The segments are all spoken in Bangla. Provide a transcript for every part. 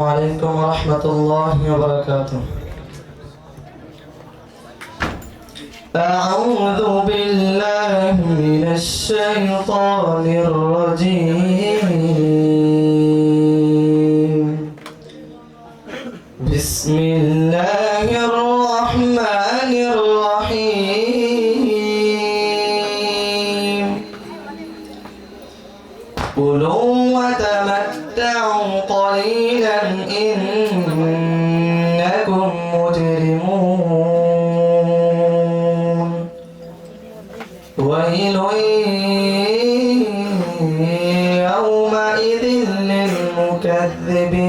عليكم ورحمة الله وبركاته. أعوذ بالله من الشيطان الرجيم. بسم الله الرحمن الرحيم. كلوا وتمتعوا قليلا إنكم مجرمون. ويل يومئذ للمكذبين.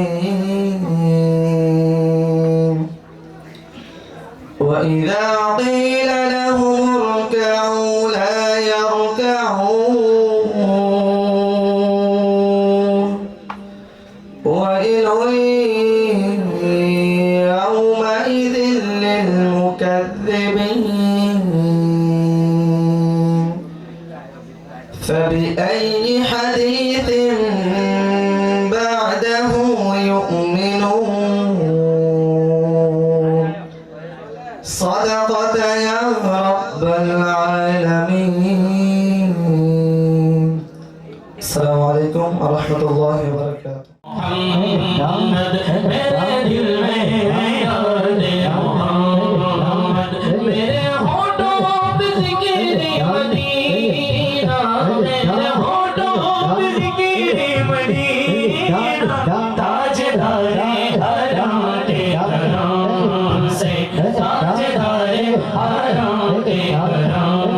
وإذا قيل لهم اركعوا لا يركعون. ويل يومئذ للمكذبين. فبأي حديث بعده يؤمنون. صدقت يا رب العالمين. السلام عليكم ورحمة الله وبركاته. محمد मेरे दिल में याद मोहम्मद मेरे होठों पे ज़िक्र मदीना मेरे होठों पे ज़िक्र मदीना ताजदारे हरम के करम से ताजदारे हरम के करम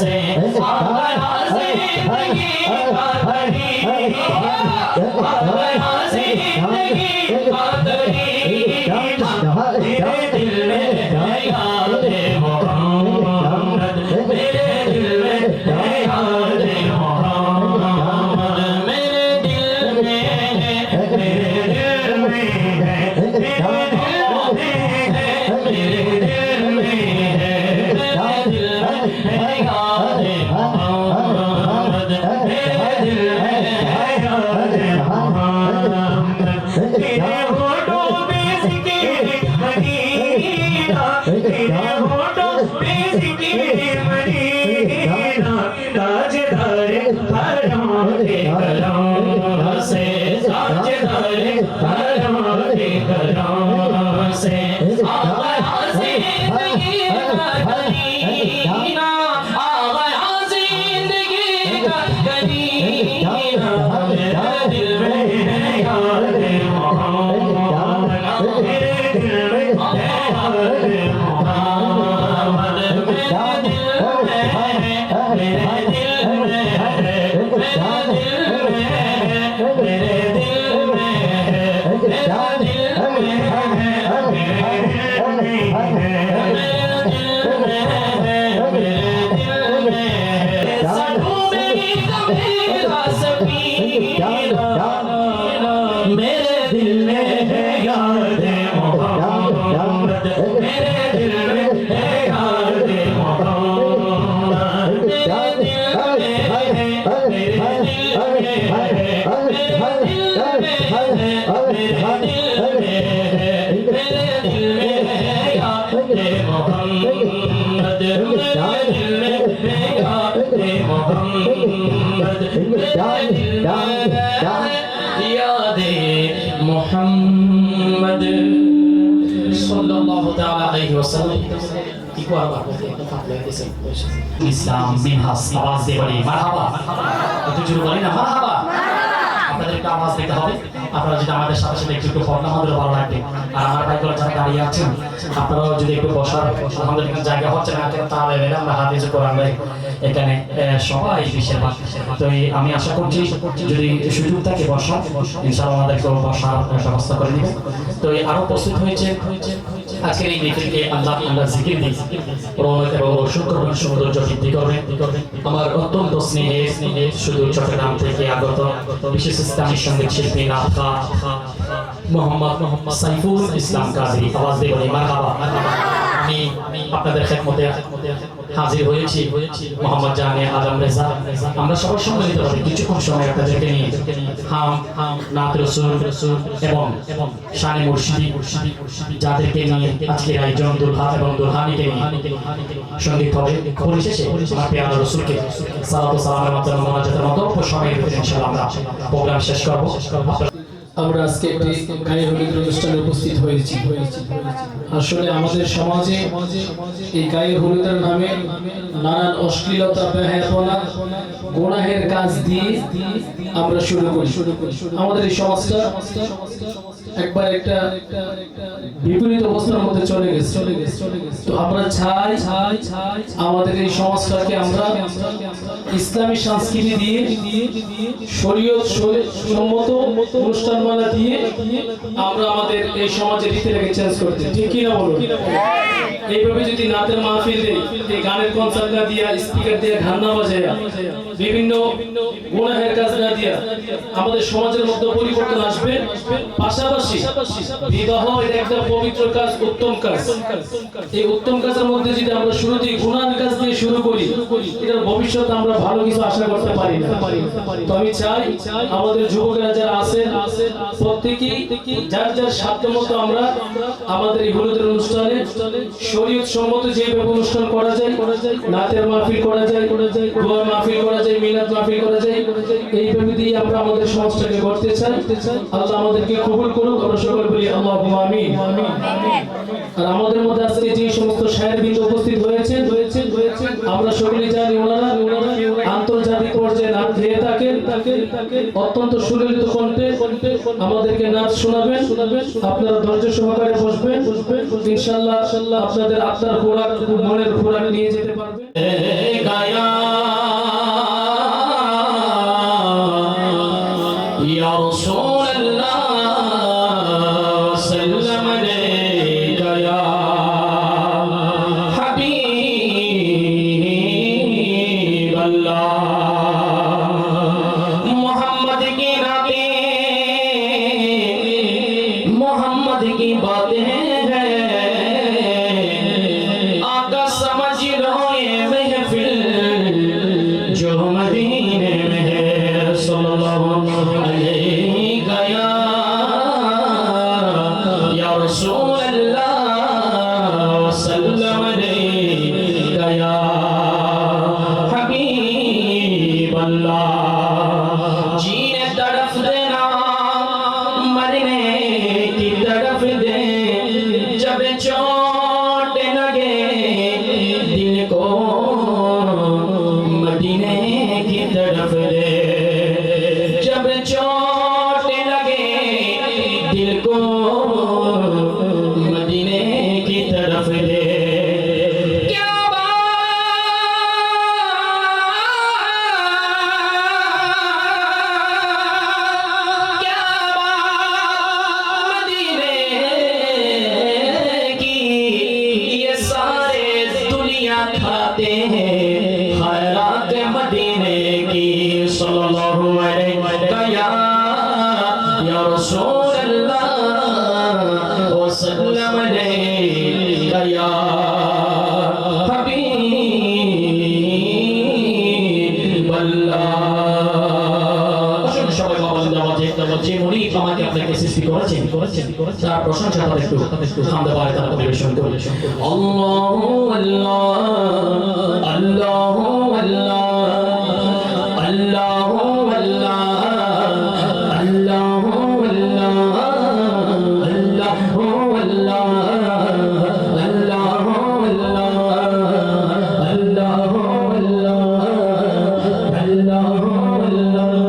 से आया ज़िंदगी का भरी मेरे दिल में याद मोहम्मद मेरे दिल में याद मोहम्मद मेरे दिल में मेरे दिल में मेरे दिल में मेरे दिल में याद मोहम्मद मेरे दिल में याद मोहम्मद तेरे होठों पे ज़िक्र मदीना तेरे होठों पे ज़िक्र मदीना ताजदारे हरम के करम से ताजदारे हरम के करम से आया ज़िंदगी का करीना आया ज़िंदगी का करीना मेरे दिल में याद मोहम्मद मेरे दिल में याद मोहम्मद मेरे दिल में मेरे दिल में मेरे दिल में मेरे दिल में मेरे दिल में मेरे दिल में है याद मोहम्मद मेरे दिल में है याद मोहम्मद मेरे दिल में है मेरे दिल में है मेरे दिल में है मेरे दिल में है मेरे दिल में है याद मोहम्मद मेरे दिल में है याद मोहम्मद मेरे दिल में याद मोहम्मद सल्लल्लाहु ताला अलैहि वसल्लम की को आवाज बोलते हैं फातले जैसे इस्लाम मिनहास आवाज दे बड़ी মারহাবা একটু জোরে বলেন না মারহাবা আপনাদের একটা আওয়াজ দিতে হবে আপনারা যদি আমাদের সাথে সাথে একটু পড়লে আমাদের ভালো লাগবে আর আমার ভাইগুলো যারা দাঁড়িয়ে আছেন আপনারা যদি একটু বসার আমাদের এখানে জায়গা হচ্ছে না তাহলে আমরা হাদিস কোরআন এখানে সবাই বেশিরভাগ তো আমি আশা করছি যদি সুযোগ থাকে বসার ইনশাআল্লাহ আমাদেরকে বসার ব্যবস্থা করে দিবেন তো আরো প্রস্তুত হয়েছে আজকের এই মিটিংয়ে আল্লাহ জিকির দিই রহমত এবং শুকর সৌন্দর্য বৃদ্ধি করবেন আমার অত্যন্ত স্নেহে শুধু চট্টগ্রাম থেকে আগত বিশেষ ইসলামী সঙ্গীত শিল্পী নাট্যকার মোহাম্মদ সাইফুল ইসলাম কাজী আওয়াজ দিয়ে বলি মারহাবা আমি আপনাদের খেদমতে হাজির হয়েছি মোহাম্মদ জানে আদম রেজা। আমরা সবার সঙ্গে নিতে পারি কিছুক্ষণ সময় আপনাদেরকে নিয়ে হাম নাত রসুল এবং শানে মুর্শিদি যাদেরকে নিয়ে আজকের আয়োজন দুলহা এবং দুলহানিকে নিয়ে সঙ্গীত হবে। পরিশেষে আমার পেয়ারা রসুলকে সালাত ও সালামের মাধ্যমে মোনাজাতের মতো সময়ের ভিতরে ইনশাআল্লাহ আমরা প্রোগ্রাম শেষ করব। আমরা আজকে একটি গায়ে হলুদের অনুষ্ঠানে উপস্থিত হয়েছি। আসলে আমাদের সমাজে এই গায়ে হলুদের নামে নানান অশ্লীলতা, বেহায়াপনা, গুনাহের কাজ দিয়ে আমরা শুরু করি। আমাদের এই সমাজটা একবার একটা বিপরীত অবস্থার মধ্যে চলে গেছে। তো আমরা চাই আমাদের এই সমাজটাকে আমরা ইসলামী সংস্কৃতি দিয়ে, শরীয়ত সম্মত অনুষ্ঠানমালা দিয়ে আমরা আমাদের এই সমাজের রীতিটাকে চেঞ্জ করতে, ঠিক কি না বলুন? এইভাবে যদি নাতের মাহফিল দেই, এই গানের কনসার্ট না দিয়া, স্পিকার দিয়ে গান না বাজায়া, বিভিন্ন গুনাহের কাজ না দিয়া আমাদের সমাজের মধ্যে পরিবর্তন আসবে। পাশাপাশি বিবাহ এটা একটা পবিত্র কাজ, উত্তম কাজ। এই উত্তম কাজের মধ্যে যদি আমরা শুরুতেই গুনাহের কাজ দিয়ে শুরু করি, এটার ভবিষ্যৎ আমরা ভালো কিছু আশা করতে পারি না। তো আমি চাই আমাদের যুবকেরা যারা আছেন প্রত্যেকেই যার যার সাধ্য মতো আমরা আমাদের এই হলুদের অনুষ্ঠানে শরীয়ত সম্মত যেভাবে অনুষ্ঠান করা যায়, নাতের মাহফিল করা যায়, দোয়ার মাহফিল করা যায়, মিলাদ মাহফিল করা যায়, এইভাবে দিয়ে আমরা আমাদের সমাজটাকে গড়তে চাই। আল্লাহ আমাদেরকে কবুল করুক। আমরা সকলে বলি আল্লাহুম্মা আমিন। আর আমাদের মধ্যে আজকে যে সমস্ত শায়েরবৃন্দ উপস্থিত হয়েছে, আমরা সকলে জানি ওনারা আন্তর্জাতিক পর্যায়ে নাচ গেয়ে থাকেন। অত্যন্ত সুললিত কণ্ঠে আমাদেরকে নাচ শোনাবেন। আপনারা ধৈর্য সহকারে বসবেন। ইনশাআল্লাহ আপনাদের আত্মার খোরাক, মনের খোরাক নিয়ে যেতে পারবেন। গায়া ইয়া রাসূলুল্লাহ সাল্লাম আলাইকা ইয়া হাবিবাল্লাহ। मोहम्मद की रातें, मोहम्मद की बातें हैं, आका समझ लो ये महफिल जो मदीने में है। सल्लल्लाहु अलैहि या रसूल अल्लाह सल्लम अलैका या हबीब अल्लाह। जीने तड़फ देना, मरने की तड़फ दे, जब चोट लगे दिल को मदीने की तरफ दे, जब चोट लगे दिल को मदीने की तरफ दे। खाते हैं खैरात मदीने की। सल्लल्लाहु अलैहि या रसूल अल्लाह व सल्लम अलैका या हबीबाल्लाह। সবাই বাবা যে মুনিব আমাকে আপনাকে সৃষ্টি করেছেন, তার প্রশংসা তাদের একটু হামদে বারে তারা পরিবেশন করে। আল্লাহু আল্লাহ আল্লাহু আল্লাহ আল্লাহু আল্লাহ আল্লাহু আল্লাহ আল্লাহু আল্লাহ আল্লাহু আল্লাহ আল্লাহু আল্লাহ আল্লাহু Allah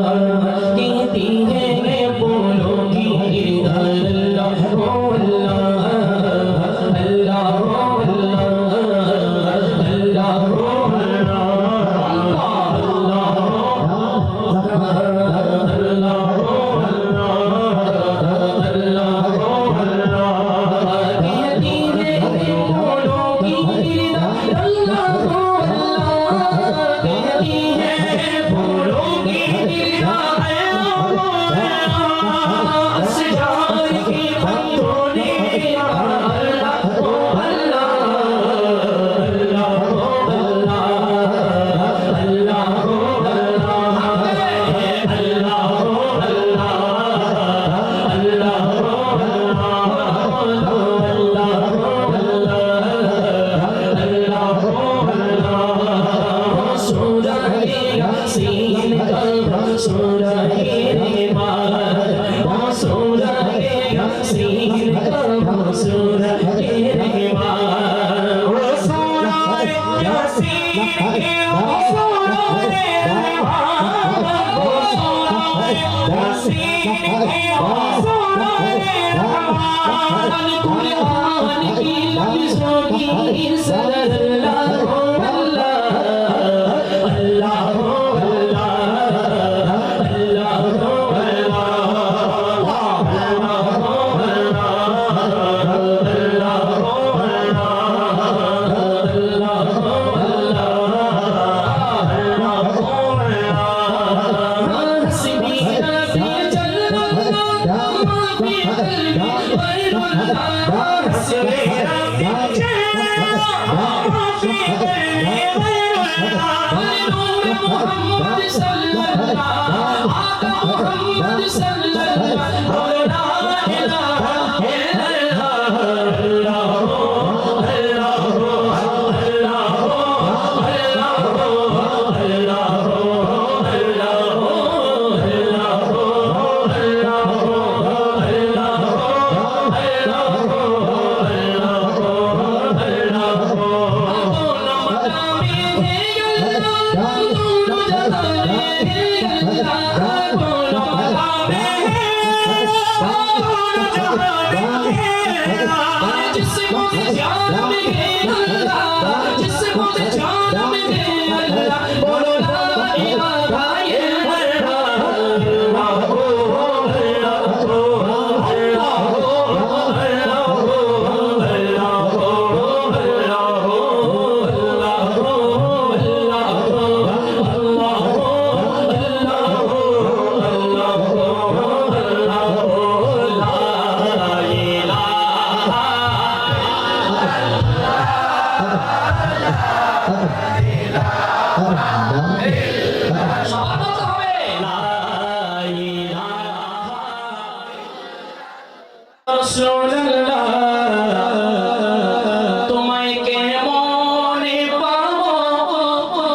তোমায় কেমনে পাবো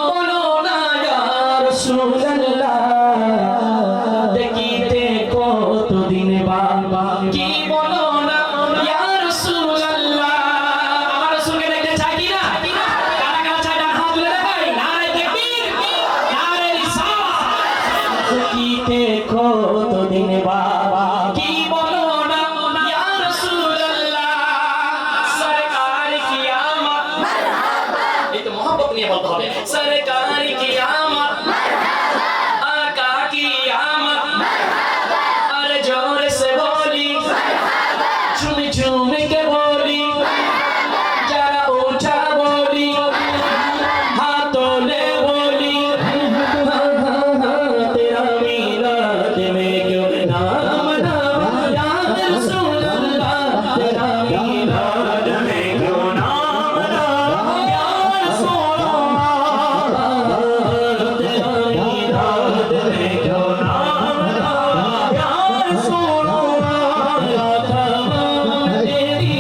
বলো না ইয়া রাসূলুল্লাহ দেখিতে কতদিন বাবা কি বলো না ইয়া রাসূলুল্লাহ আমার রাসূলকে দেখতে চাই কি না কারা কারা চাই না হাত তুলে দেখাই নারে তাকবীর নারে রিসালাত দেখিতে কতদিন বাবা কি বলো না ইয়া রাসূলুল্লাহ সরকার কি আমত মারহাবা এই তো mohabbat নিয়ে বলতে হবে সরকার কি আমত মারহাবা आका की आमद मरहबा अरे जोर से बोली मरहबा झूम झूम के बोली मरहबा जरा ऊंचा बोली हाथों ले बोली तेरा मीराद में क्यों नाम नाम या रसूल अल्लाह तेरा मीराद में क्यों नाम नाम या रसूल अल्लाह तेरा मीराद में क्यों नाम नाम या रसूल अल्लाह तमाम तेरी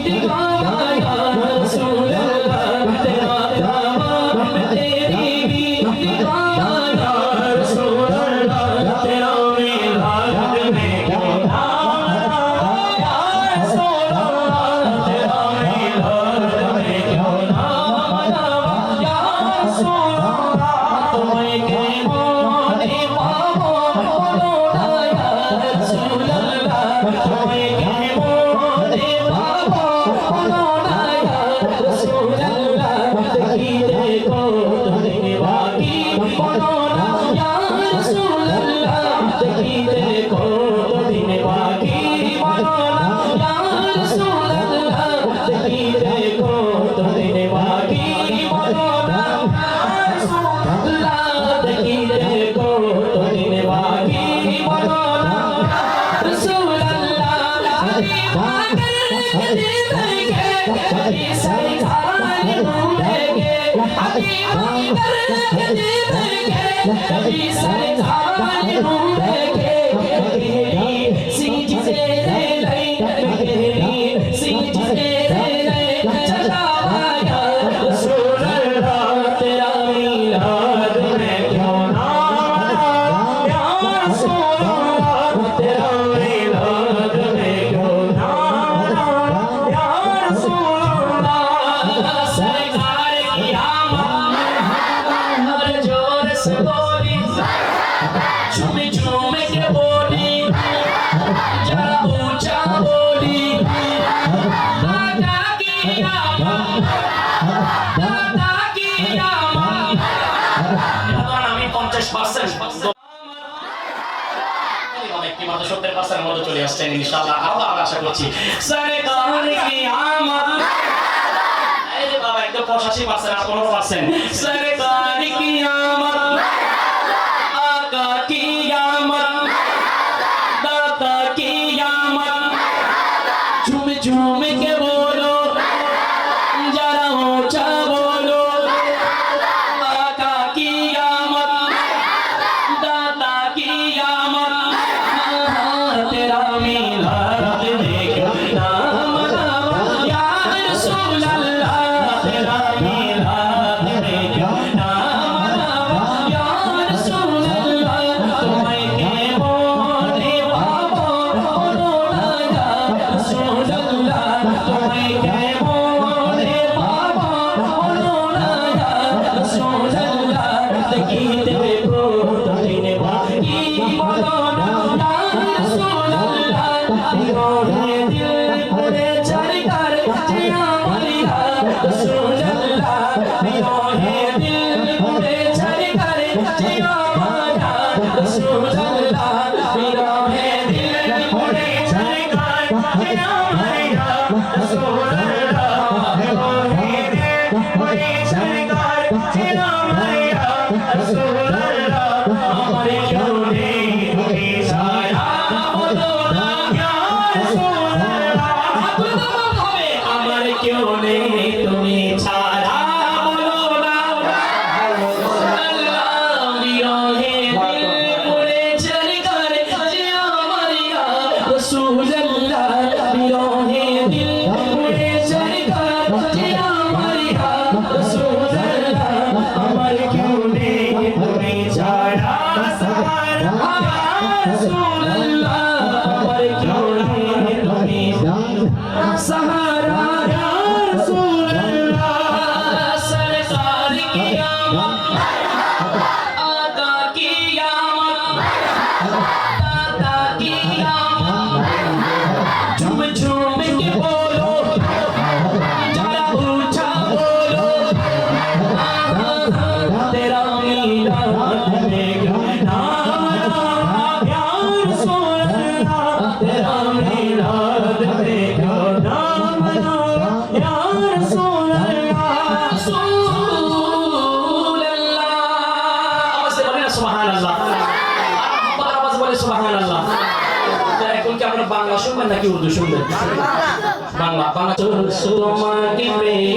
दीवाना या रसूल अल्लाह तेरा तमाम तेरी दीवाना या रसूल अल्लाह तेरा मीराद में क्यों नाम नाम या रसूल अल्लाह तेरा मीराद में क्यों नाम नाम या रसूल अल्लाह तुम्हें के मोने पावो बोलो ना या रसूल अल्लाह तुम्हें के मोने पावो बोलो ना या रसूल अल्लाह देखी देखो तुम्हें बाकी बोलो ना या रसूल अल्लाह देखी देखो तुम्हें बाकी बोलो ना या रसूल अल्लाह देखी देखो तुम्हें बाकी बोलो ना या रसूल अल्लाह देखी देखो तुम्हें बाकी बोलो ना रसूल अल्लाह अली पाकर के देंगे अली सरकार ढूंढेंगे अली पाकर के देंगे अली सरकार ढूंढेंगे तेरी सींच से ले तेरी सींच से ले चलावा या रसूल अल्लाह तेरा मीलाद में क्यों नाम या रसूल अल्लाह तेरा मीलाद में क्यों नाम या रसूल अल्लाह सरकार की आमद हर जोर से बोली झूम झूम के बोली जरा ऊंचा बोली दादा की आमद दादा की आमद এখন আমি 50% একটি মাত্র 70% মধ্যে চলে আসছেন ইনশাআল্লাহ আল্লাহ আশা করছি সরকার কি আমদ এই যে বাবা একদম 85% আর 15% সরকার কি আমদ आका की आमद दाता की आमद झूम के बोलो जरा ऊंचा बोलो आका की आमद दाता की आमद तेरा मिलाद देखो नाम नाम या रसूल अल्लाह तेरा मिलाद देखो नाम नाम या रसूल अल्लाह तुम्हें के मोने बाबा रोना या रसूल अल्लाह तुम्हें के मोने बाबा रोना या रसूल अल्लाह तकीते को तने बाकी बोलो ना या रसूल अल्लाह रोने दिल पुरे चढ़ कर जिया मरिया रसूल अल्लाह रोने दिल पुरे चढ़ कर जिया मरिया रसूल अल्लाह रोने दिल पुरे चढ़ कर जिया मरिया रसूल अल्लाह रोने दिल पुरे चढ़ कर जिया मरिया रसूल अल्लाह हमारे क्यों नहीं तुम्हें साया बोलो ना या रसूल अल्लाह हमारे क्यों नहीं तुम्हें छाया बोलो ना अल्लाह बिरोहे दिल मुड़े चल कर जिया मरिया रसूल अल्लाह बिरोहे दिल मुड़े चल कर जिया मरिया रसूल अल्लाह हमारे क्यों नहीं तुम्हें छाया सहारा रसूल अल्लाह हमारे क्यों नहीं तुम्हें सहारा या रसूल अल्लाह सरकार की आमद आका की आमद दाता की आमद झूम झूम के बोलो जरा ऊंचा बोलो तेरा मिलाद देखो नाम नाम या रसूल अल्लाह तेरा मिलाद देखो नाम नाम या रसूल अल्लाह रसूल अल्लाह आवाज से बोले सुभान अल्लाह और आवाज बोले सुभान अल्लाह तो এখন কি আমরা বাংলা শুনবেন নাকি উর্দু শুনবেন বাংলা বাংলা তোমাকে পেয়ে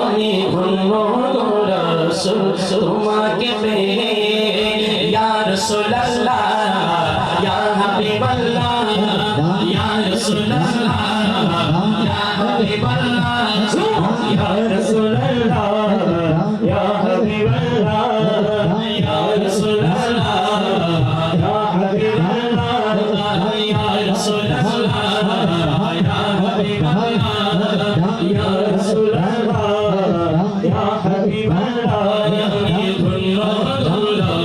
আমি ধন্য রাসূল তোমাকে পেয়ে ইয়া রাসূলুল্লাহ ইয়া হাবিবাল্লাহ ইয়া রাসূলুল্লাহ ইয়া হাবিবাল্লাহ ইয়া রাসূলুল্লাহ ইয়া হাবিবাল্লাহ ইয়া রাসূলুল্লাহ ইয়া হাবিবাল্লাহ ইয়া রাসূলুল্লাহ ইয়া হাবিবাল্লাহ ইয়া রাসূলুল্লাহ ইয়া হাবিবাল্লাহ আমি ধন্য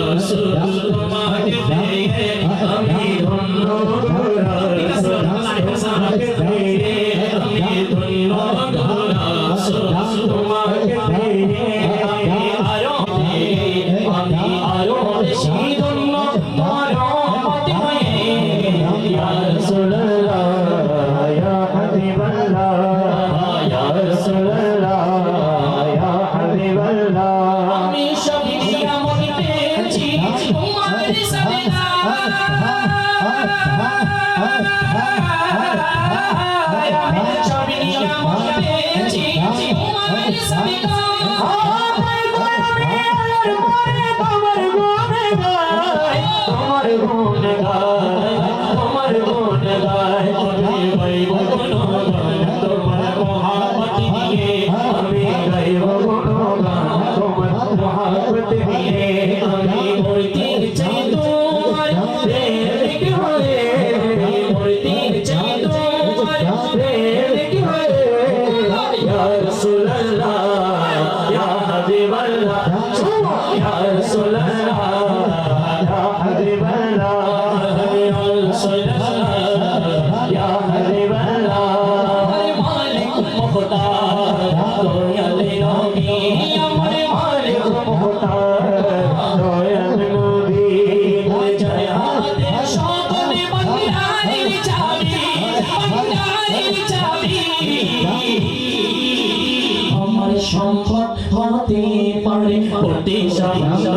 রাসূল তোমাকে পেয়ে আমি ধন্য রাসূল তোমাকে পেয়ে আমি ধন্য রাসূল তোমাকে পেয়ে আমি আরো বেশি ধন্য তোমার রহমত হয়ে ইয়া রাসূলুল্লাহ ইয়া হাবিবাল্লাহ ইয়া রাসূলুল্লাহ ইয়া হাবিবাল্লাহ আমি সব নিয়ামত পেয়েছি তোমার সাবিনা আমি সব নিয়ামত পেয়েছি তোমার সাবিনা তোমার গুণ গায় তোমার গুণ গায় আমি গাইব গুণগান তোমার মহাব্বত দিয়ে আমি গাইব গুণগান তোমার মহাব্বত দিয়ে আমি মূর্তি চাই তোমার প্রেমিক হয়ে মূর্তি চাই তোমার প্রেমিক হয়ে ইয়া রাসূলুল্লাহ ইয়া হাবিবাল্লাহ ইয়া রাসূলুল্লাহ ইয়া হাবিবাল্লাহ ইয়া রাসূলুল্লাহ ইয়া হাবিবাল্লাহ মালিক মুখতার দয়াল নবী আমার মালিক মুখতার দয়াল নবী জয় হাতে সকল বান্দার চাবি আমার সম্পদ হতে পারে অতি সামান্য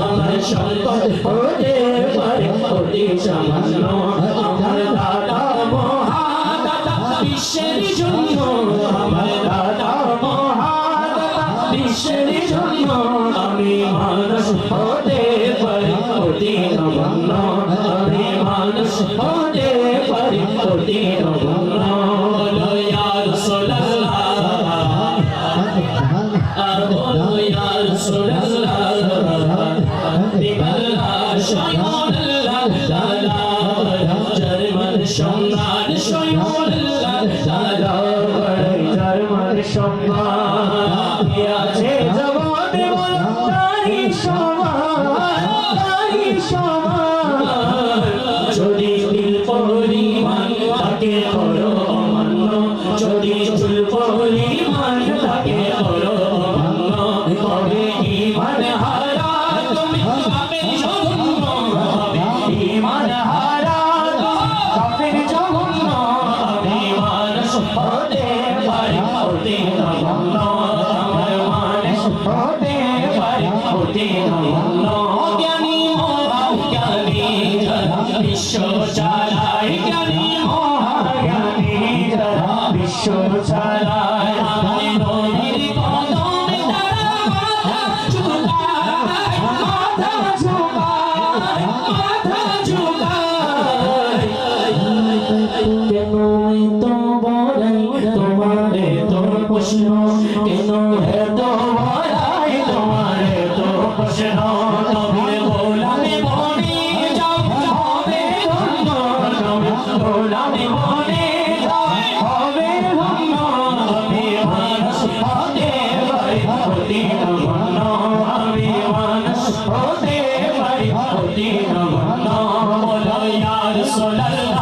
আমার সম্পদ হতে পারে অতি সামান্য আমার দাদা মহাদাদা বিশ্বের মানুষ হতে পারি অতি নগণ্য আমি মানুষ হতে পারি অতি নগণ্য বলো ইয়া রাসূলুল্লাহ বলো ইয়া রাসূলুল্লাহ দিবাল্লাহ শাইখুল্লাহ তাআলা জার্মান সম্মান শাইখুল্লাহ তাআলা জার্মান সম্মান আছে জগতে বলো তারি সমান যদি দিল পরিমাণ তাকে করো অমান্য যদি দিল পরিমাণ তাকে করো অমান্য তবে ঈমান হারা তুমি কাফের জঘন্য হবে ঈমান হারা তুমি কাফের জঘন্য হবে মানুষ হতে পারি অতি নগণ্য আমার মানুষ হতে পারি অতি নগণ্য জ্ঞানী মহাজ্ঞানী যারা বিশ্ব চালায় জ্ঞানী মহাজ্ঞানী যারা বিশ্ব চালায় আমার নবীর কদমে তারা মাথা ঝুঁকায় মাথা ঝুঁকায় মাথা ঝুঁকায় কেন এত বড়াই তোমারে তোর প্রশ্ন কেন এত বড়াই তোমারে তোর প্রশ্ন নবীর গোলামে বনে যাও হবে ধন্য নবীর গোলামে বনে যাও হবে ধন্য আমি মানুষ হতে পারি অতি নগণ্য আমি মানুষ হতে পারি অতি নগণ্য বলো ইয়া রাসূলুল্লাহ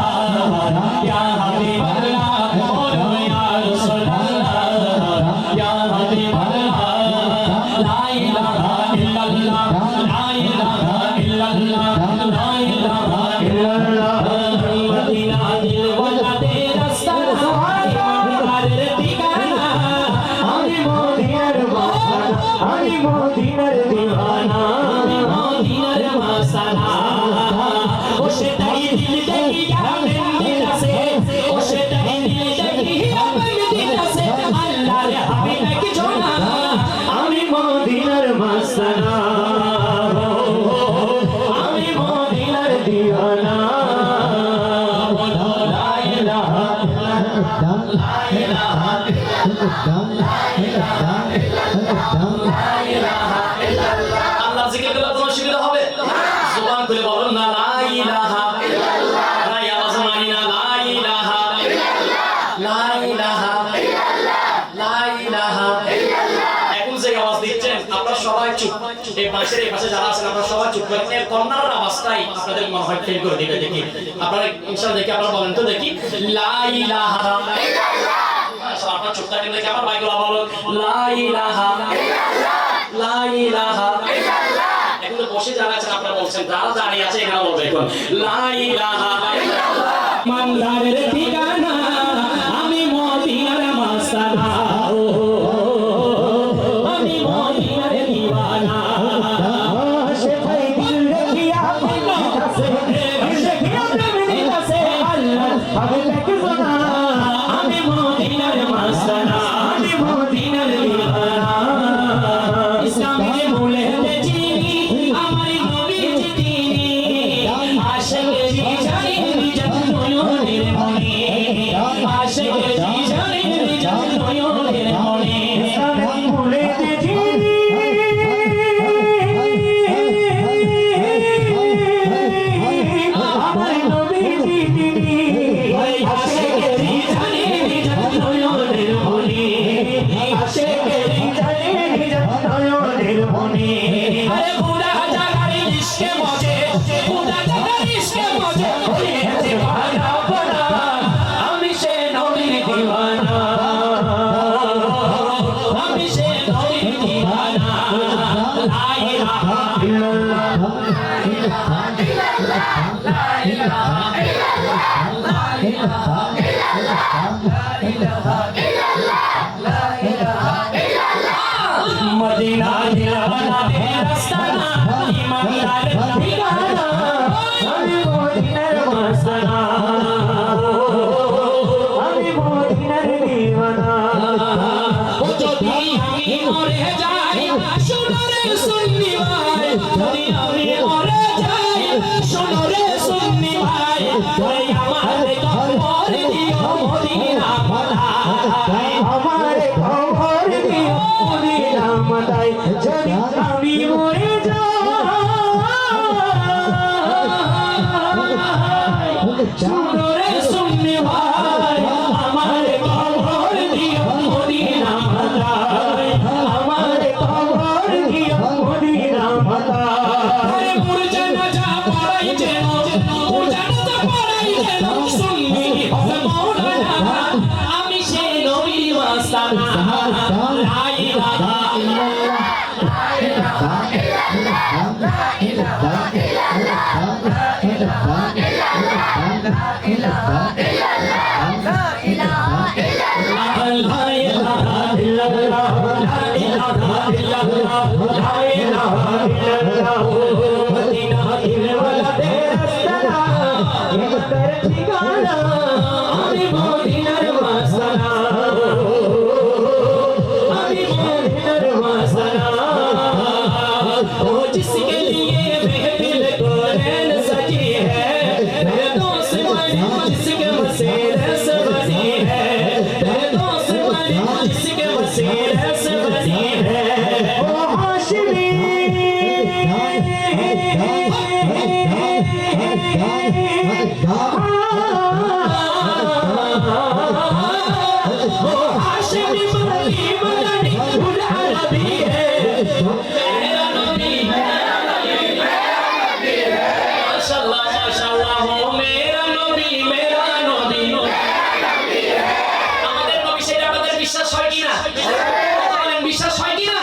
ইয়া হাবিবাল্লাহ বলো ইয়া রাসূলুল্লাহ ইয়া হাবিবাল্লাহ লা ইলাহা ইল্লাল্লাহ লা ইলাহা ইল্লাল্লাহ লা ইলাহা ইল্লাল্লাহ মদিনা দিল ওয়ালাতে রাস্তা হায়াতের ঠিকানা আমি মদিনার মাস্তানা আমি মদিনার দিওয়ানা আমি মদিনার মাস্তানা ও সেটাই দিল দেখি আমার দিল আছে ও সেটাই দিল দেখি আমার দিল আছে আল্লাহর হাবিব কি জোনা আমি মদিনার মাস্তানা আমি মদিনার দিওয়ানা বলো লা ইলাহা আল্লাহ জিকির করলে তোমার সুবিধা হবে জবান খুলে বলুন না লা ইলাহা ইল্লাল্লাহ না আওয়াজ মানি না লা ইলাহা ইল্লাল্লাহ লা ইলাহা ইল্লাল্লাহ লা ইলাহা ইল্লাল্লাহ এখন যে আওয়াজ দিচ্ছেন আপনারা সবাই চুপ এই পাশে যারা আছেন আপনারা সবাই চুপ করেন এই কর্নার আওয়াজটাই আপনাদের মনে হয় ফেল করে দিবে দেখি আপনারা ইনশাআল্লাহ দেখি আপনারা বলেন তো দেখি লা ইলাহা ইল্লাল্লাহ আপনারা চুপ থাকেন দেখি আমার ভাইগুলো বলুন লা ইলাহা ইল্লাল্লাহ লা ইলাহা ইল্লাল্লাহ এখন তো বসে যারা আছেন আপনারা বলছেন যারা দাঁড়িয়ে আছে এখানে বলবে এখন লা ইলাহা ইল্লাল্লাহ মানদারের ঠিকানা আমি মদিনার মাস্তানা আমি মদিনার দিওয়ানা সেটাই দিল দেখিয়া প্রেম দিতাছে দেখিয়া প্রেম দিতাছে আল্লাহ পাগল কি জানা আমি মদিনার মাস্তানা আমি মদিনার দিওয়ানা ইসলামের মূলে চিনি আমার নবীর চিনি আশিক জানি নিজাত নয়নের মনে আশিক জানি নিজাত নয়নের মনে ইসলামের মূলে চিনি আমার নবীর চিনি আশিক জানি নিজাত নয়নের মনে আশিক জানি নিজাত নয়নের মনে আরে বুড়া জাগার ইশকে মজে বুড়া জাগার ইশকে মজে হইছে ভাড়া পড়া আমি সে নবীর দিওয়ানা আমি সে নবীর দিওয়ানা লা ইলাহা ইল্লাল্লাহ লা ইলাহা ইল্লাল্লাহ লা ইলাহা ইল্লাল্লাহ লা ইলাহা ইল্লাল্লাহ মদিনা দিওয়ানা দে রাস্তানা ইমানদার ঠিকানা আমি মদিনার মাস্তানা আমি মদিনার দিওয়ানা ও যদি আমি মরে যাই শুনো রে সুন্নি ভাই আমারে খবর দিও মদিনা মাদায় আমারে খবর দিও মদিনা মাদায় যদি আমি মরে যাই শুনরে ভাই আমারে খবর দিও মদিনা মাদায় আমারে খবর দিও মদিনা মাদায় মুরজানা যা পড়াই যেন মুরজানা যা পড়াই যেন শুনবি মাওলানা আমি সেই নবীর ওয়াস্তানা লা ইলাহা ইল্লাল্লাহ जिसके लिए महफिल कुरैन सजी है दोस्त बड़ी जिसके वसीले से बनी है दोस्त बड़ी जिसके वसीले से बनी है ओ हाशिमी ओ हाशिमी बड़ी मदनी उल अरबी है मेरा नबी माशाअल्लाह माशाअल्लाह हो मेरा नबी আমাদের নবী সেটা আমাদের বিশ্বাস হয় কি না বলেন বিশ্বাস হয় কি না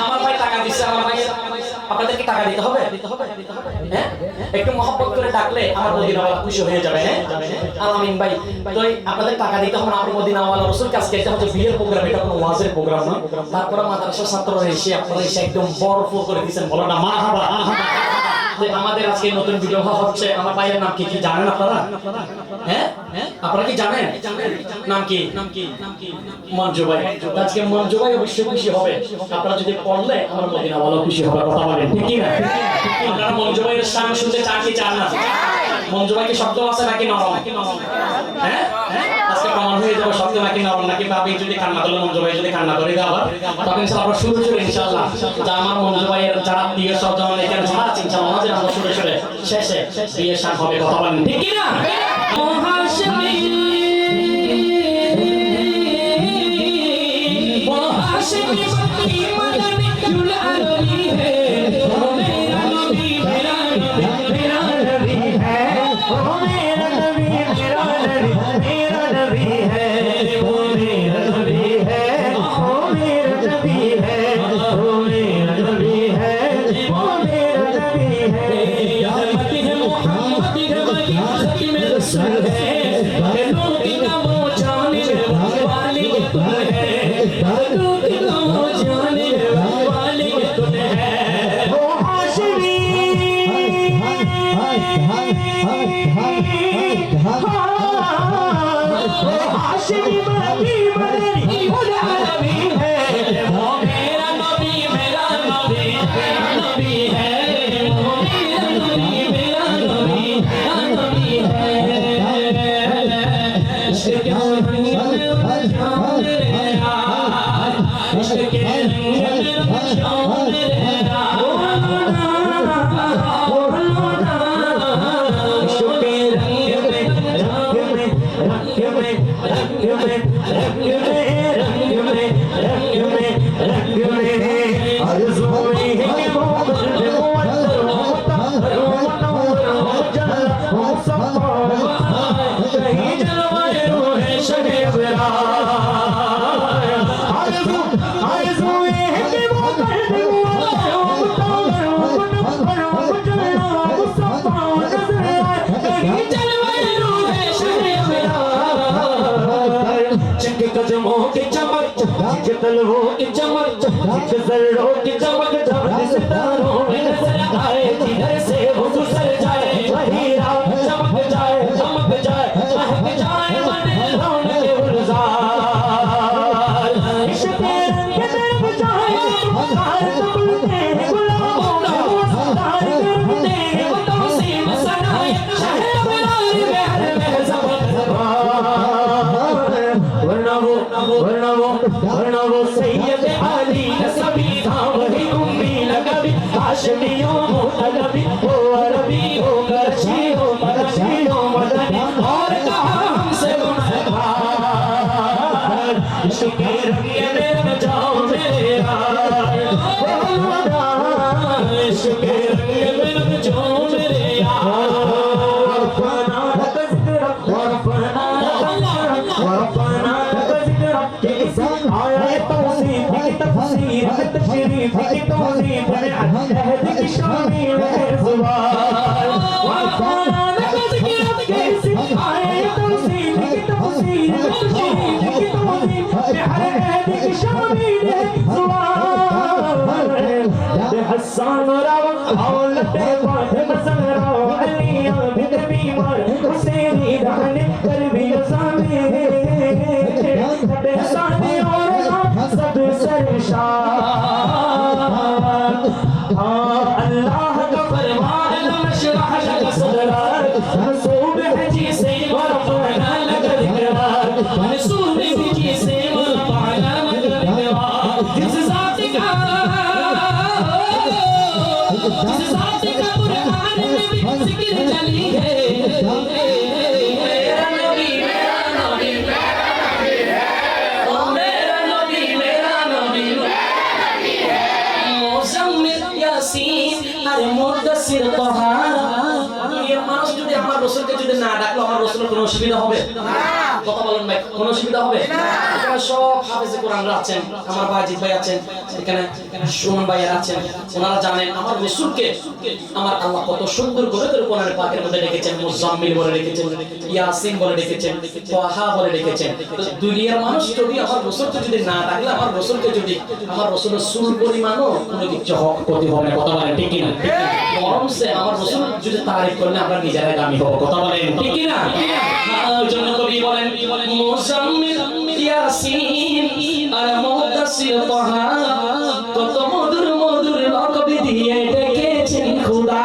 আমার ভাই টাকা দিচ্ছে আমার ভাই আপনাদেরকে টাকা দিতে হবে হ্যাঁ একটু মহব্বত করে ডাকলে আমার মদিনাওয়ালা খুশি হয়ে যাবে হ্যাঁ আমিন ভাই তো আপনাদের টাকা দিতে হবে না আমার মদিনাওয়ালা রাসূল কাছে এটা হচ্ছে বিয়ের প্রোগ্রাম এটা কোনো ওয়াজের প্রোগ্রাম না তারপরে মাদ্রাসার ছাত্ররা এসে আপনারা এসে একদম ভরপুর করে দিয়েছেন বলো না মারহাবা আমাদের আজকে নতুন বিবাহ হচ্ছে আমার ভাইয়ের নাম কি কি জানেন আপনারা হ্যাঁ আপনারা কি জানেন নাম কি মঞ্জু ভাই আজকে মঞ্জু ভাই অবশ্যই খুশি হবে আপনারা যদি পড়লে আমার মদিনাওয়ালা খুশি হবে কথা বলেন ঠিক কি না আপনারা মঞ্জু ভাইয়ের শান শুনতে চান কি চান না মঞ্জু ভাই কি শব্দ আছে নাকি নরম হ্যাঁ আজকে প্রমাণ হয়ে যাবে শব্দ নাকি নরম নাকি ভাবি যদি কান্না করলে মঞ্জু ভাই যদি কান্না করে আবার তখন ইনশাআল্লাহ আমরা শুরু শুরু ইনশাআল্লাহ যা আমার মঞ্জু ভাইয়ের যারা বিয়ে স্বজন এখানে যারা আছে ইনশাআল্লাহ আমরা শুরু শুরু শেষে বিয়ের শান হবে কথা বলেন ঠিক কি না ও হাশমি ও হাশমি বকরি মদনী উল আরবি है ओ मेरा नबी है ओ मेरा नबी है ओ मेरा नबी है ओ मेरा नबी है ओ मेरा नबी है ओ मेरा नबी है रहमती है मोहम्मद है वही खत्म रसूल है लोग का वो जाने वाली तुम है लोग का वो जाने वाली तुम है ओ हाशिमी हाशिमी बड़ी बड़ी उल अरबी है वो मेरा नबी है वो मेरा नबी है इश्क के रंग में जान रे इश्क के रंग में जान रे कदमों की चमक तलवों की चमक जर्रों की चमक सितारों में नजर आए जिधर से वो गुजर जाए वही रात चमक जाए महक जाए मन रौनक गुलजार इश्क़ रंग तरफ जाए तार तपलते गुलाबों का तार करते वो तौसीम सनाए शहर बिलाल वर्णवो सैयद अली नसबी था वही उम्मी नबी हाशमियों मुतलबी ओ अरबी ओ करशी ओ मरशी ओ मदनी और कहा हमसे गुनहगार इश्क़ रंगे में जाओ मेरे यार इश्क़ रंगे में जाओ मेरे यार हसन राव औलते फातिमा ज़हरा अलिया बिन बीमार हुसैनी दाने कर भी ज़ामे बेसाने और सब सरशाद अल्लाह का फरमान नशरह लक सदरक मंसूब है जी से वरफ़अना लक ज़िक्रक मंसूब है जी से वरफ़अना लक ज़िक्रक जिस ज़ात का कुरान में भी ज़िक्र चली है मेरा नबी मेरा नबी मेरा नबी है ओ मेरा नबी है मुज़म्मिल यासीन আর মুদাসসির তাহা দুনিয়ার মানুষ যদি আমার রাসূলকে যদি না ডাকলো আমার রাসূলের কোনো অসুবিধা হবে না কথা বলেন ভাই কোনো অসুবিধা হবে না এখানে সব হাফেজে কোরআনরা আছেন আমার বাজিদ ভাই আছেন এখানে সুমন ভাইরা আছেন ওনারা জানেন আমার রাসূলকে আমার আল্লাহ কত সুন্দর করে কোরআনের পাকের মধ্যে রেখেছেন মুজাম্মিল বলে রেখেছেন ইয়াসিন বলে রেখেছেন তাহা বলে রেখেছেন তো দুনিয়ার মানুষ যদি আমার রাসূলকে যদি না ডাকলে আমার রাসূলকে যদি আমার রাসূলের সুল পরিমাণও কোনো কিছু ক্ষতি হবে না কথা বলেন ঠিক কি না বরং সে আমার রাসূল যদি তারিফ করলে আমরা নিজেরা গামী হব কথা বলেন ঠিক কি না জন্য কবি বলেন মুজাম্মিল ইয়াসিন আর মুদাসসির তাহা কত মধুর মধুর লকব দিয়ে ডেকেছেন খোদা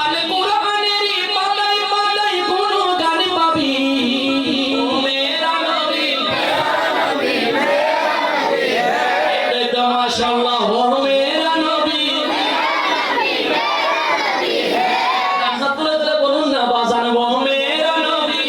আলে কোরআনেরই মালাই মালাই কোন গান পাবি মেরা নবী একদম মাশাআল্লাহ ও মেরা নবী হাত তুলে বলুন না বাজান ও মেরা নবী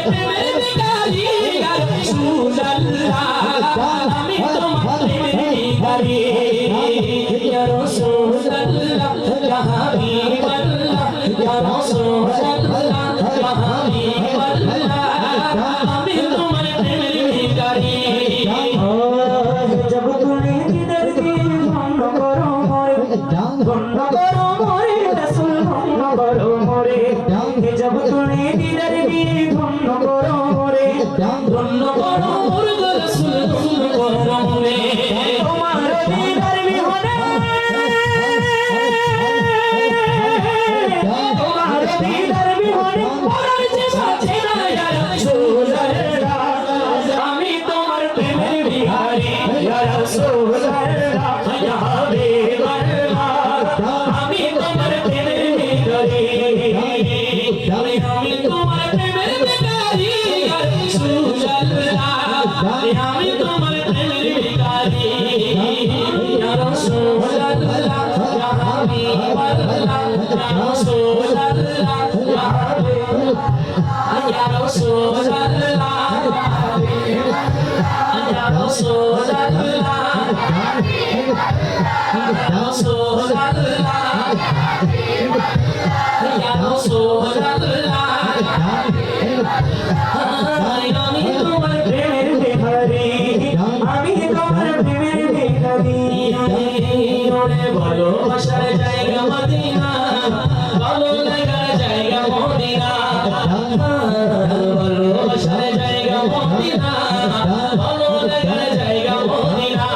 প্রেমের ভিখারি ইয়া রাসূলুল্লাহ আমি তোমার প্রেমের ভিখারি ইয়া রাসূলুল্লাহ ইয়া হাবিবাল্লাহ ইয়া রাসূলুল্লাহ ইয়া হাবিবাল্লাহ আমি তোমার প্রেমের ভিখারি जब तुम्हें किधर की भंग करो मोरे भंग करो मोरे रसूल भंग करो मोरे जब तुम्हें किधर की भंग करो मोरे ধন্য করো মোর রাসূল ধন্য করো রে তোমার দিদার বিহনে তোমার দিদার বিহনে পরার যে সাথে না ইয়া রাসূলুল্লাহ আমি তোমার প্রেমের ভিখারি ইয়া রাসূলুল্লাহ ইয়া হাবিবাল্লাহ আমি তোমার প্রেমের ভিখারি আমি তোমার প্রেমের ভিখারি ইয়া রাসূলুল্লাহ আমি তোমার প্রেমের ভিখারি ইয়া রাসূলুল্লাহ ইয়া হাবিবাল্লাহ ইয়া রাসূলুল্লাহ ইয়া হাবিবাল্লাহ ইয়া রাসূলুল্লাহ ইয়া রাসূলুল্লাহ আমি তোমার প্রেমের ভিখারি আমি তোমার প্রেমের ভিখারি ভালোবাসার জায়গা মদিনা ভালো লাগার জায়গা মদিনা ভালোবাসার জায়গা মদিনা ভালো লাগার জায়গা মদিনা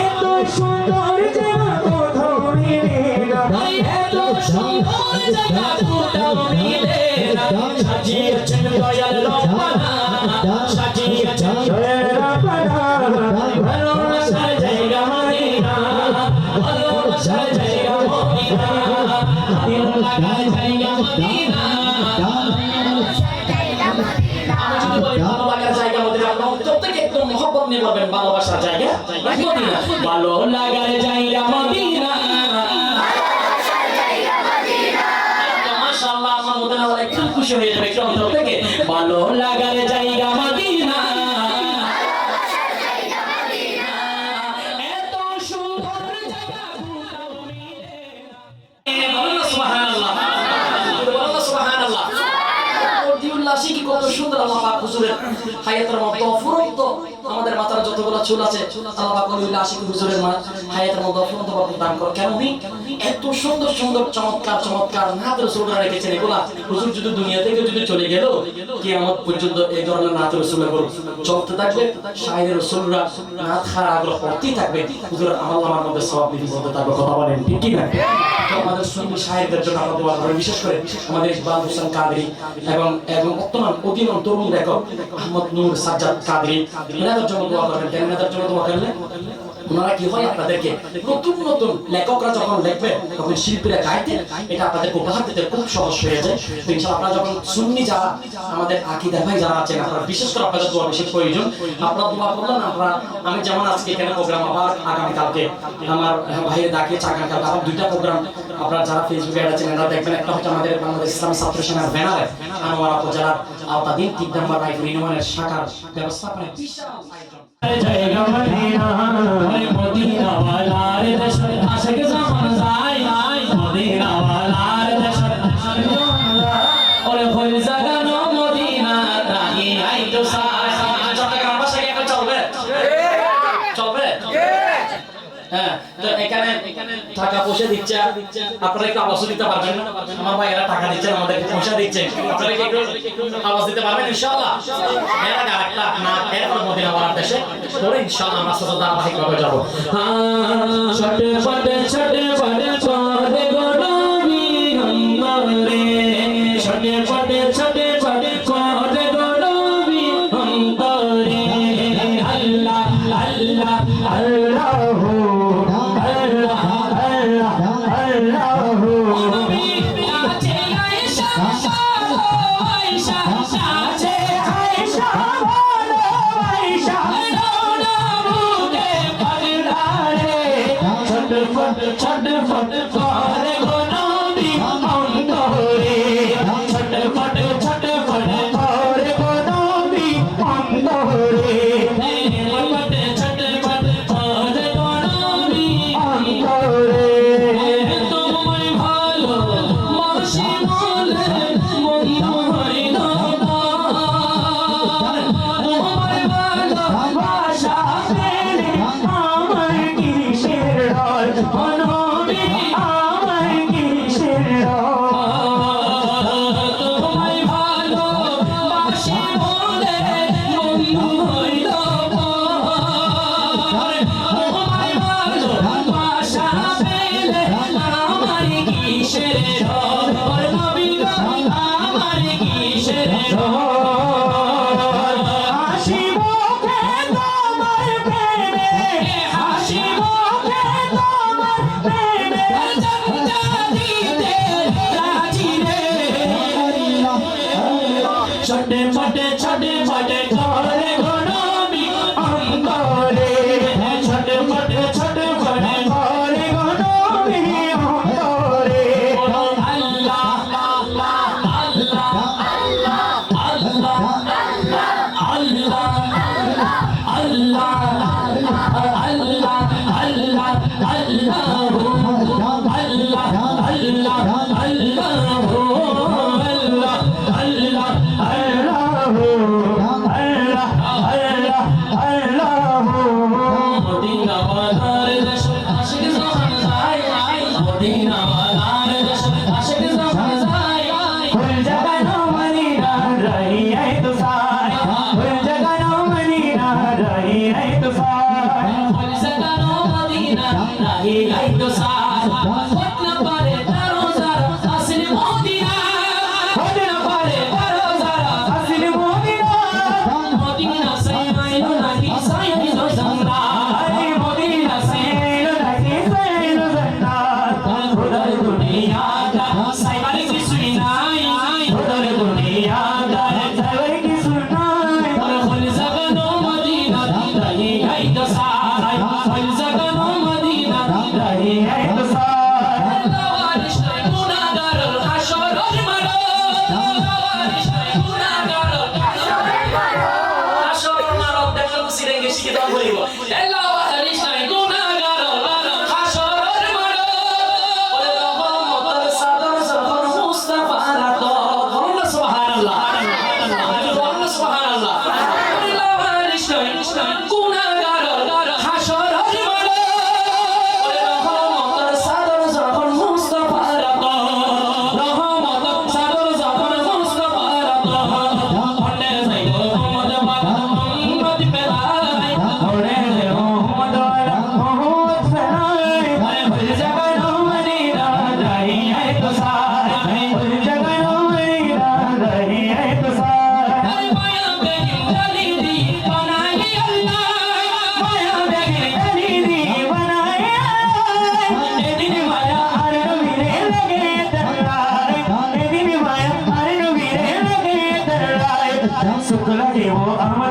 এত সুন্দর জায়গা কোথাও মিলে না এত সুন্দর জায়গা কোথাও মিলে না সাজিয়েছেন দয়াল রব্বানা সাজিয়েছেন দয়াল রব্বানা ভালোবাসার জায়গা মদিনা ভালোবাসার জায়গা মদিনা দিল লাগার জায়গা মদিনা আমি যদি বলি ভালো লাগার জায়গা মদিনা আপনারা প্রত্যেকে একদম মহব্বত নিয়ে বলবেন ভালোবাসার জায়গা মদিনা ভালো লাগার জায়গা মদিনা মাশাআল্লাহ আমার মদিনা ওরা একটু খুশি হয়ে যাবে একটু অন্তর থেকে ভালো লাগার জায়গা মদিনা এত সুন্দর জায়গা কোথাও মিলে না বলুন না সুবহানাল্লাহ বলুন না সুবহানাল্লাহ পরদিউল্লাহ কি কত সুন্দর আল্লাহ পাক হুজুরের হায়াতের মধ্যে অফুরন্ত আমাদের মাথার যতগুলো চুল আছে আল্লাহ পাক পরদিউল্লাহ আশিক হুজুরের হায়াতের মধ্যে অফুরন্ত বরকত দান করে কেন উনি এত সুন্দর সুন্দর চমৎকার নাত রাসূলরা রেখেছেন এগুলা হুজুর যদি দুনিয়া থেকে যদি চলে গেল কিয়ামত পর্যন্ত এই ধরনের নাত রাসূলের উপর চলতে থাকবে শায়ের রাসূলরা নাত খার আগ্রহ করতেই থাকবে হুজুর আমার মধ্যে সওয়াব বিধি বলতে থাকবে কথা বলেন ঠিক কি না আমাদের সুন্নি শায়েরদের জন্য আমরা দোয়া করি বিশেষ করে আমাদের ইকবাল হোসেন কাদরি এবং বর্তমান অধীন তরুণ লেখক আহমদ নূর সাজ্জাদ কাদরি এনাদের জন্য দোয়া করবেন কেন এনাদের জন্য দোয়া করলে ওনারা কি হয় আপনাদেরকে নতুন নতুন লেখকরা যখন লিখবে তখন শিল্পীরা গাইতে এটা আপনাদের উপহার দিতে খুব সহজ হয়ে যায় তো ইনশাআল্লাহ আপনারা যখন সুন্নি যারা আমাদের আকীদা ভাই যারা আছেন আপনারা বিশেষ করে আপনাদের দোয়া বেশি প্রয়োজন আপনারা দোয়া করলেন আপনারা আমি যেমন আজকে এখানে প্রোগ্রাম আবার আগামী কালকে আমার ভাইয়ের ডাকিয়েছে আগামীকালকে আবার দুইটা প্রোগ্রাম আপনারা যারা ফেসবুকে অ্যাড আছেন এনারা দেখবেন একটা হচ্ছে আমাদের বাংলাদেশ ইসলামী ছাত্র সেনার ব্যানারে আনোয়ারা উপজেলার আওতাধীন 3 নম্বর রায়পুর ইউনিয়নের শাখার ব্যবস্থাপনায় বিশাল আয়োজন জায়গা মদিনা ওই মদিনা ওয়ালার দেশ আশিক জামান যায় মদিনা ওয়ালার দেশ ওরে হই জাগানো মদিনা রাহি আইতো সাই চট্টগ্রাম ভাষা কি চলবে হ্যাঁ তো এখানে টাকা পয়সা দিচ্ছে আপনারা একটু আওয়াজ দিতে পারবেন আমার ভাইয়েরা টাকা দিচ্ছেন আমাদেরকে পয়সা দিচ্ছেন আপনারা কি একটু আওয়াজ দিতে পারবেন ইনশাআল্লাহ এর আগে আরেকটা না এরপর মদিনা ওয়ালার দেশে পরে ইনশাআল্লাহ আমরা সাথে ধারাবাহিকভাবে যাব ছোট পটে পদে গোডবি অন্তরে ছোট পটে পদে গোডবি অন্তরে আল্লাহ আল্লাহ আল্লাহ ছট ছটে ছটে ছটে করে গনবি অন্তরে ছটে ছটে ছটে ছটে করে গনবি অন্তরে আল্লাহ আল্লাহ আল্লাহ আল্লাহ আল্লাহ আল্লাহ আমার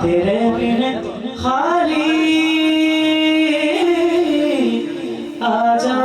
तेरे बिन खाली आजा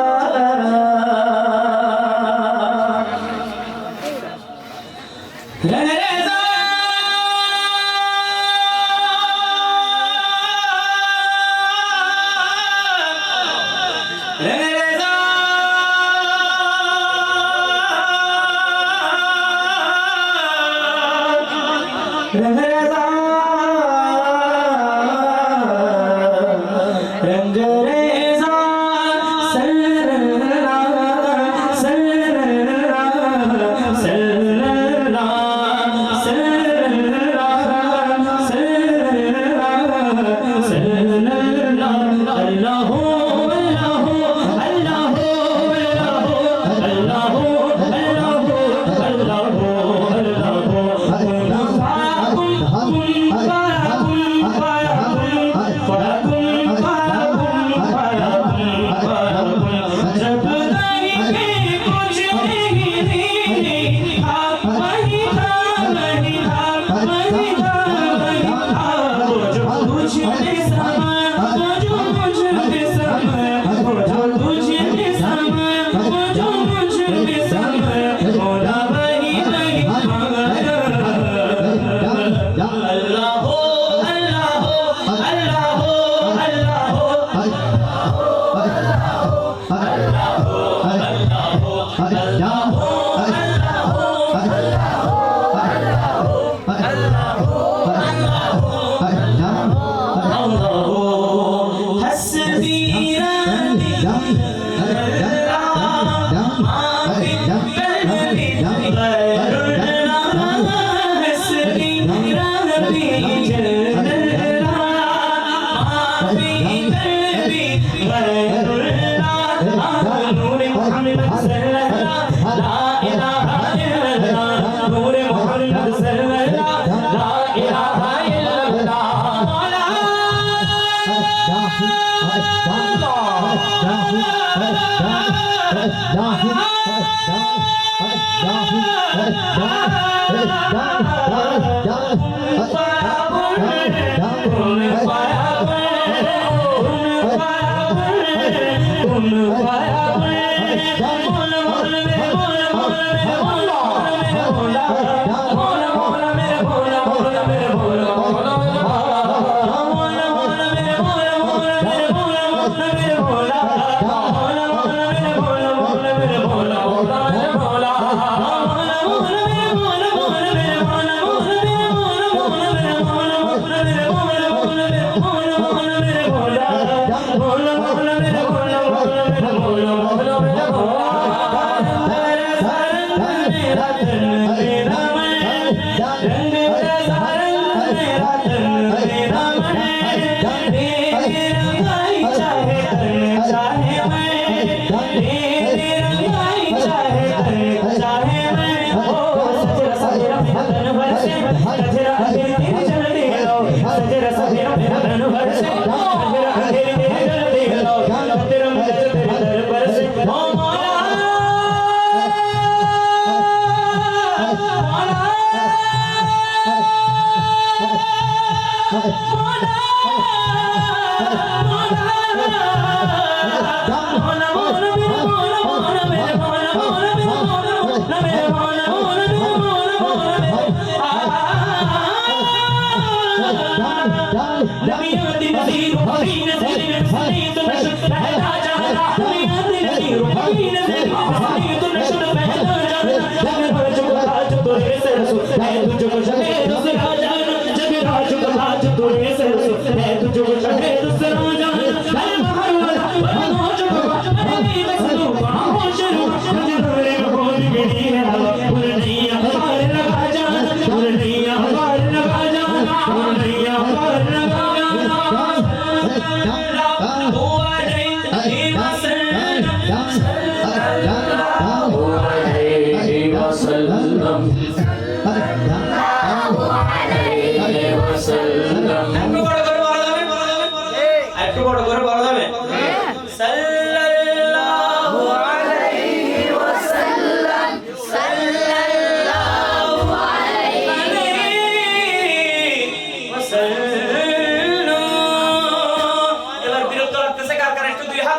वसल्लम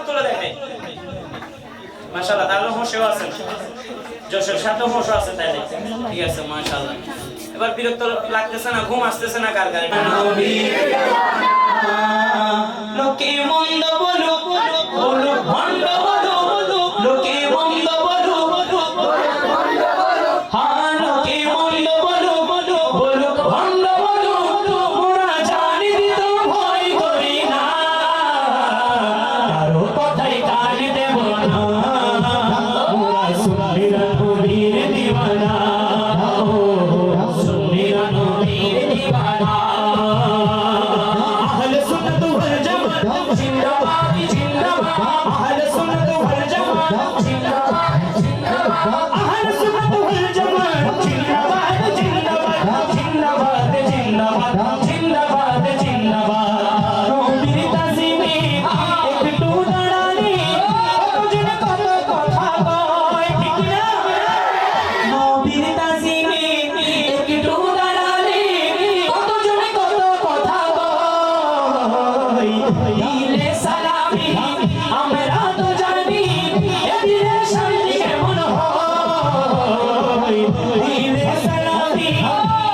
হাত তুলে দেখাই মাশাআল্লাহ তাহলে হোশেও আছেন জোশের সাথে হোশও আছে তাইলে ঠিক আছে মাশাআল্লাহ এবার বিরক্ত লাগতেছে না ঘুম আসতেছে না কার কার লোকে মন্দ বলো বলো ভণ্ড বলো লোকে মন্দ বলো হ্যাঁ লোকে মন্দ বলো বলো ভণ্ড বলো মোরা জানি তো ভয় করি না কারো কথাই কান দেব না মোরা সুন্নিরা নবীর দিওয়ানা সুন্নিরা নবীর দিওয়ানা আহলে সুন্নাত ওয়াল জামাত জিন্দাবাদ জিন্দাবাদ আহলে সুন্নাত ওয়াল জামাত জিন্দাবাদ জিন্দাবাদ আহলে সুন্নাত ওয়াল জামাত জিন্দাবাদ জিন্দাবাদ জিন্দাবাদ জিন্দাবাদ জিন্দাবাদ জিন্দাবাদ নবীর তাজিমে একটু দাঁড়ালে কতজন কত কথা কয় ঠিক না নবীর তাজিমে একটু দাঁড়ালে কতজন কত কথা কয় দিলে সালামি আমরা তো জানি এ দিলে শান্তি কেমন হয় দিলে সালামি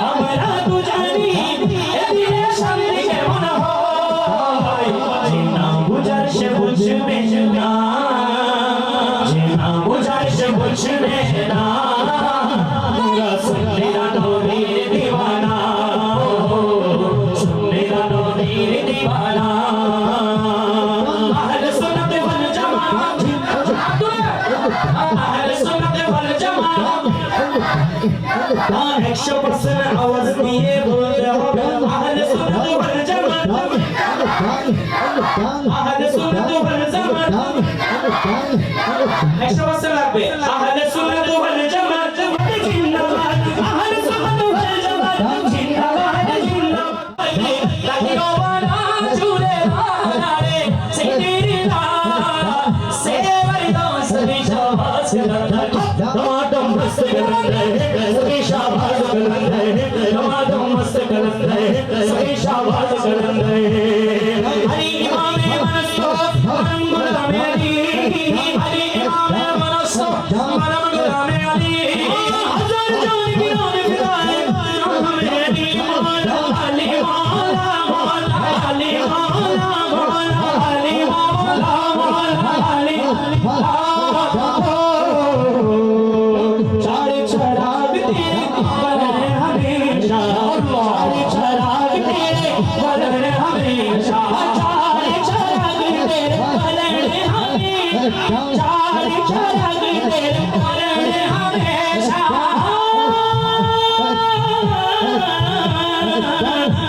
আমরা তো জানি এ দিলে শান্তি কেমন হয় যে না বুঝার সে বুঝবে না যে না বুঝার সে বুঝবে না মোরা সুন্নিরা নবীর দিওয়ানা সুন্নিরা নবীর দিওয়ানা আহলে সুন্নাত ওয়াল জামাত আহলে সুন্নাত ওয়াল জামাত 100% আওয়াজ দিয়ে বলতে হবে আহলে সুন্নাত ওয়াল জামাত আহলে সুন্নাত ওয়াল জামাত 100% লাগবে আহলে সুন্নাত ওয়াল জামাত জিন্দাবাদ আহলে সুন্নাত ওয়াল জামাত জিন্দাবাদ জিন্দাবাদ লাগিও বানা চুরে আনারে সিদিরা সেবাই দোস বিশাবাস टमाटम मस्त गलंद है सभी शाबाश गलंद है टमाटम मस्त गलंद है सभी शाबाश गलंद है हरी इमाम मनस्तो हम गुलाम अली हरी इमाम मनस्तो हम गुलाम अली हजार जान की नाम फिदा है हम अली मौला अली मौला मौला अली मौला मौला अली मौला मौला अली चार चराग तेरे बलन हमेशा चार चराग तेरे बलन हमेशा चार चराग तेरे बलन हमेशा चार चराग तेरे बलन हमेशा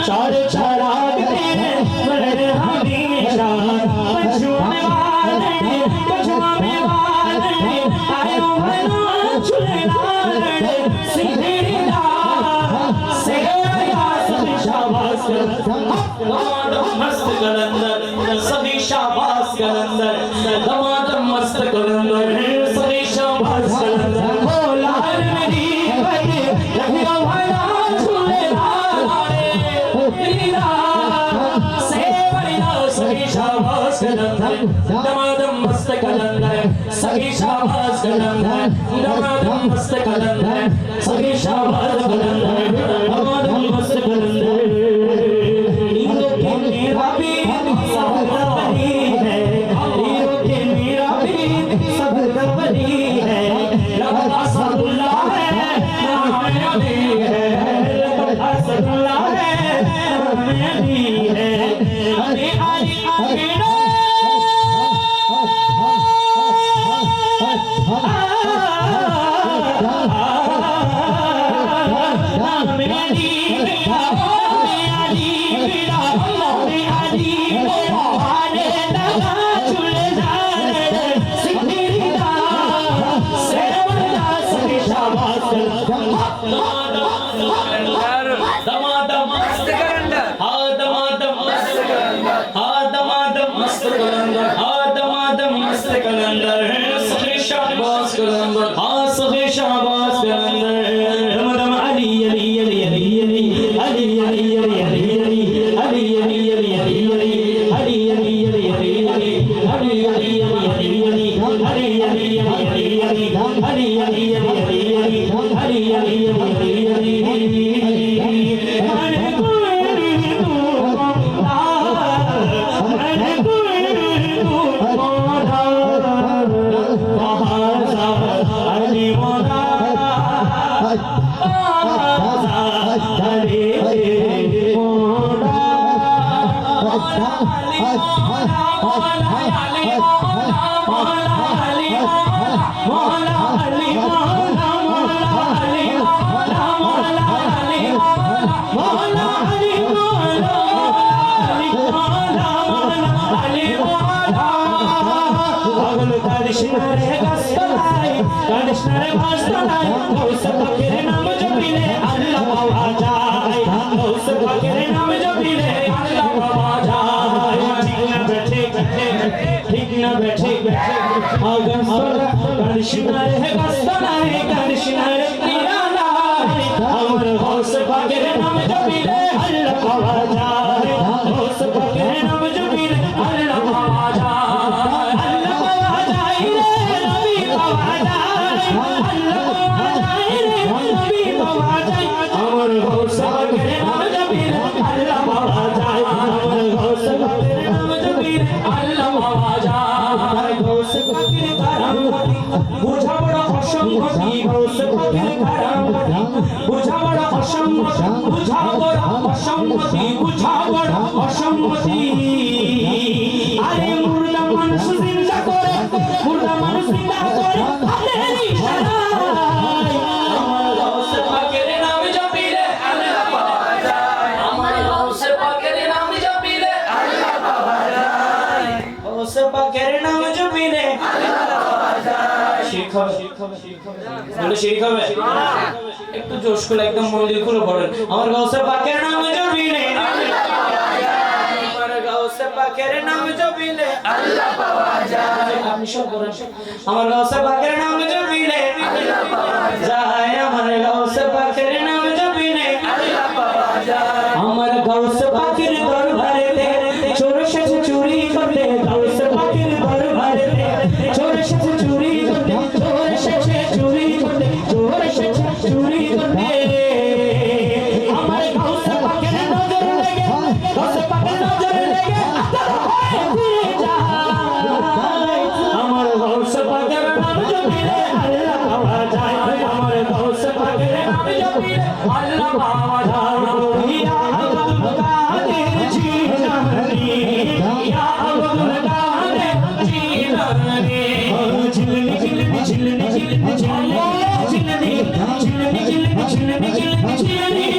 चार चराग तेरे बलन हमेशा पछुआने वाले आयो मना चुले लाले सिंधीरा सेया सभी शाबाश दमादम मस्त कलंदर सभी शाबाश कलंदर दमादम मस्त कलंदर सभी शाबाश कलंदर बोला मेरी भाई लखिया भाया चुले लाले सिंधीरा सेया सभी शाबाश कलंदर दमादम मस्त कलंदर सभी शाबाश कलंदर दमादम मस्त कलंदर सभी शाबाश कलंदर दमादम मस्त कलंदर नीलों के मेरा भी सब गवरी है नीलों के मेरा भी सब गवरी है रब असदुल्लाह है नाम अली है रब असदुल्लाह है नाम अली है अली अली अमीनो Ali কৃষ্ণরে গাছতলায় কৃষ্ণরে গাছতলায় গৌস পাকের নাম জপিলে আল্লাহ পাওয়া যায় গৌস পাকের নাম জপিলে আল্লাহ পাওয়া যায় ঠিক না বেঠে ঠিক না বেঠে গাছতলা কৃষ্ণরে গাছতলায় কৃষ্ণরে নিরালায় আমার গৌস পাকের নাম জপিলে আল্লাহ পাওয়া যায় গৌস পাকের নাম জপিলে আল্লাহ পাওয়া যায় আমার গৌস পাকের নাম জপিলে আল্লাহ পাওয়া যায় আমার গৌস পাকের নাম জপিলে আল্লাহ পাওয়া যায় গৌস পাকের কারামতি বুঝা বড় অসম্ভবী গৌস পাকের কারামতি বুঝা বড় অসম্ভবী বুঝা বড় অসম্ভবী বুঝা বড় অসম্ভবী আরে মুর্দা মানুষ জিন্দা করে মুর্দা মানুষ জিন্দা করে আরে ইশারায় আমার গৌস পাকের নাম জপিলে আল্লাহ পাওয়া যায় আমার গৌস পাকের নাম জপিলে আল্লাহ পাওয়া যায় গৌস পাকের নাম জপিলে আল্লাহ পাওয়া যায় শিরক বলে শিরক হবে একটু জোশ করে একদম মন দিয়ে খুলে পড়েন আমার গৌস পাকের নাম জপিলে আল্লাহ পাওয়া যায় আমার গৌস পাকের নাম জপিলে আল্লাহ পাওয়া যায় আপনি সব করেন আমার গৌস পাকের নাম জপিলে আল্লাহ পাওয়া যায় আমার গৌস পাকের নাম জপিলে আল্লাহ পাওয়া যায় আমার গৌস পাকের দরবারেতে চোর এসেছে চুরি করতে গৌস পাকের দরবারেতে চোর এসেছে চুরি করতে চোর এসেছে চুরি করতে চোর এসেছে চুরি করতে আমার গৌস পাকের নজর লেগে গৌস পাকের নজর লেগে ফিরে যায় আমার গৌস পাকের নাম জপিলে আল্লাহ পাওয়া যায় আমার গৌস পাকের নাম জপিলে আল্লাহ পাওয়া যায় ইয়া আব্দুল কাদের জিলানী ইয়া আব্দুল কাদের জিলানী ঝিলনি ঝিলনি ঝিলনি ঝিলনি ঝিলনি ঝিলনি ঝিলনি ঝিলনি ঝিলনি ঝিলনি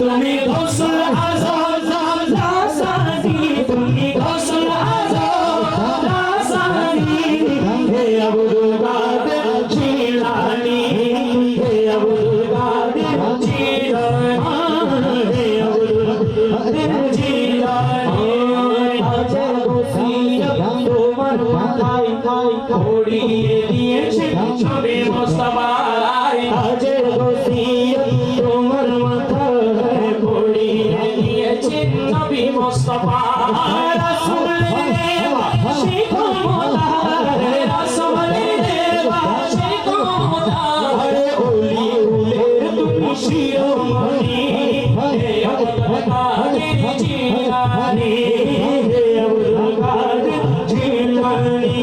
তুমি গৌসুল আজম রাসানি তুমি গৌসুল আজম রাসানি হে আব্দুল কাদের জিলানী হে আব্দুল কাদের জিলানী হে আব্দুল কাদের জিলানী আজে বসিয়ত তোমার মাথায় পড়িয়ে দিয়েছে ছবি মুস্তাফা আজে বসিয়ত তোমার মাথায় পড়িয়ে দিয়েছে নবী মুস্তাফা রাসূলের বাসি কোমলার রাসূলের বাসি কোমলার ওলি উলের তুমি শিরোমণি হে আব্দুল কাদের জিলানী হে আব্দুল কাদের জিলানী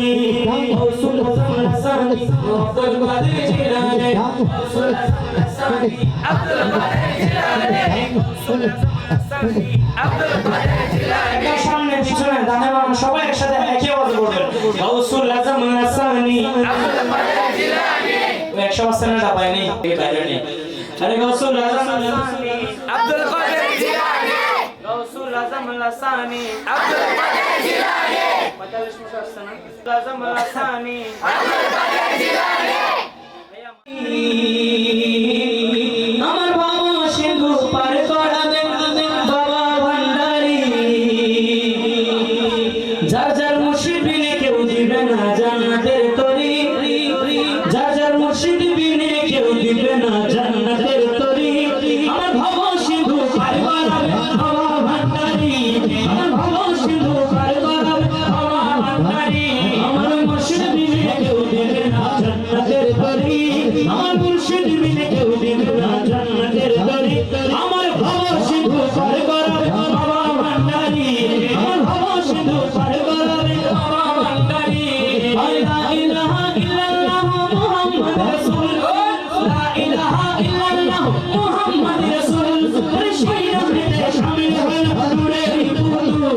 গৌসুল হাসানি আব্দুল কাদের জিলানী গৌসুল হাসানি আব্দুল কাদের জিলানী গৌসুল হাসানি আব্দুল কাদের জিলানী সামনে পিছনে ডানে বামে সবাই একসাথে একই আওয়াজে বলবেন গৌসুল আজম হাসানি আব্দুল কাদের জিলানী একশো পার্সেন্ট পাইনি বাইরে নেই আরে গৌসুল আজম হাসানি আব্দুল কাদের জিলানী গৌসুল আজম হাসানি আব্দুল কাদের জিলানী 45 আজম হাসানি আব্দুল কাদের জিলানী আমার বাবা সিন্ধু পার করাবে বাবা ভান্ডারি যার যার মুর্শিদ বিনে কেউ দিবে না জান্নাতের তরি যার যার মুর্শিদ বিনে কেউ দিবে না জান্নাতের তরি আমার বাবা সিন্ধু পার করাবে বাবা ভান্ডারি আমার বাবা সিন্ধু পার করাবে বাবা ভান্ডারি আমার মুর্শিদ বিনে কেউ দিবে না জান্নাতের তরি আমার মুর্শিদ বিনে কেউ দিবে না জান্নাতের তরি আমার বাবা সিন্ধু পার করাবে বাবা ভান্ডারি আমার বাবা সিন্ধু পার করাবে বাবা ভান্ডারি লা ইলাহা ইল্লাল্লাহ মুহাম্মদ রাসূল লা ইলাহা ইল্লাল্লাহ মুহাম্মদ রাসূল সেই নামে শামিল হল নূরের পুতুল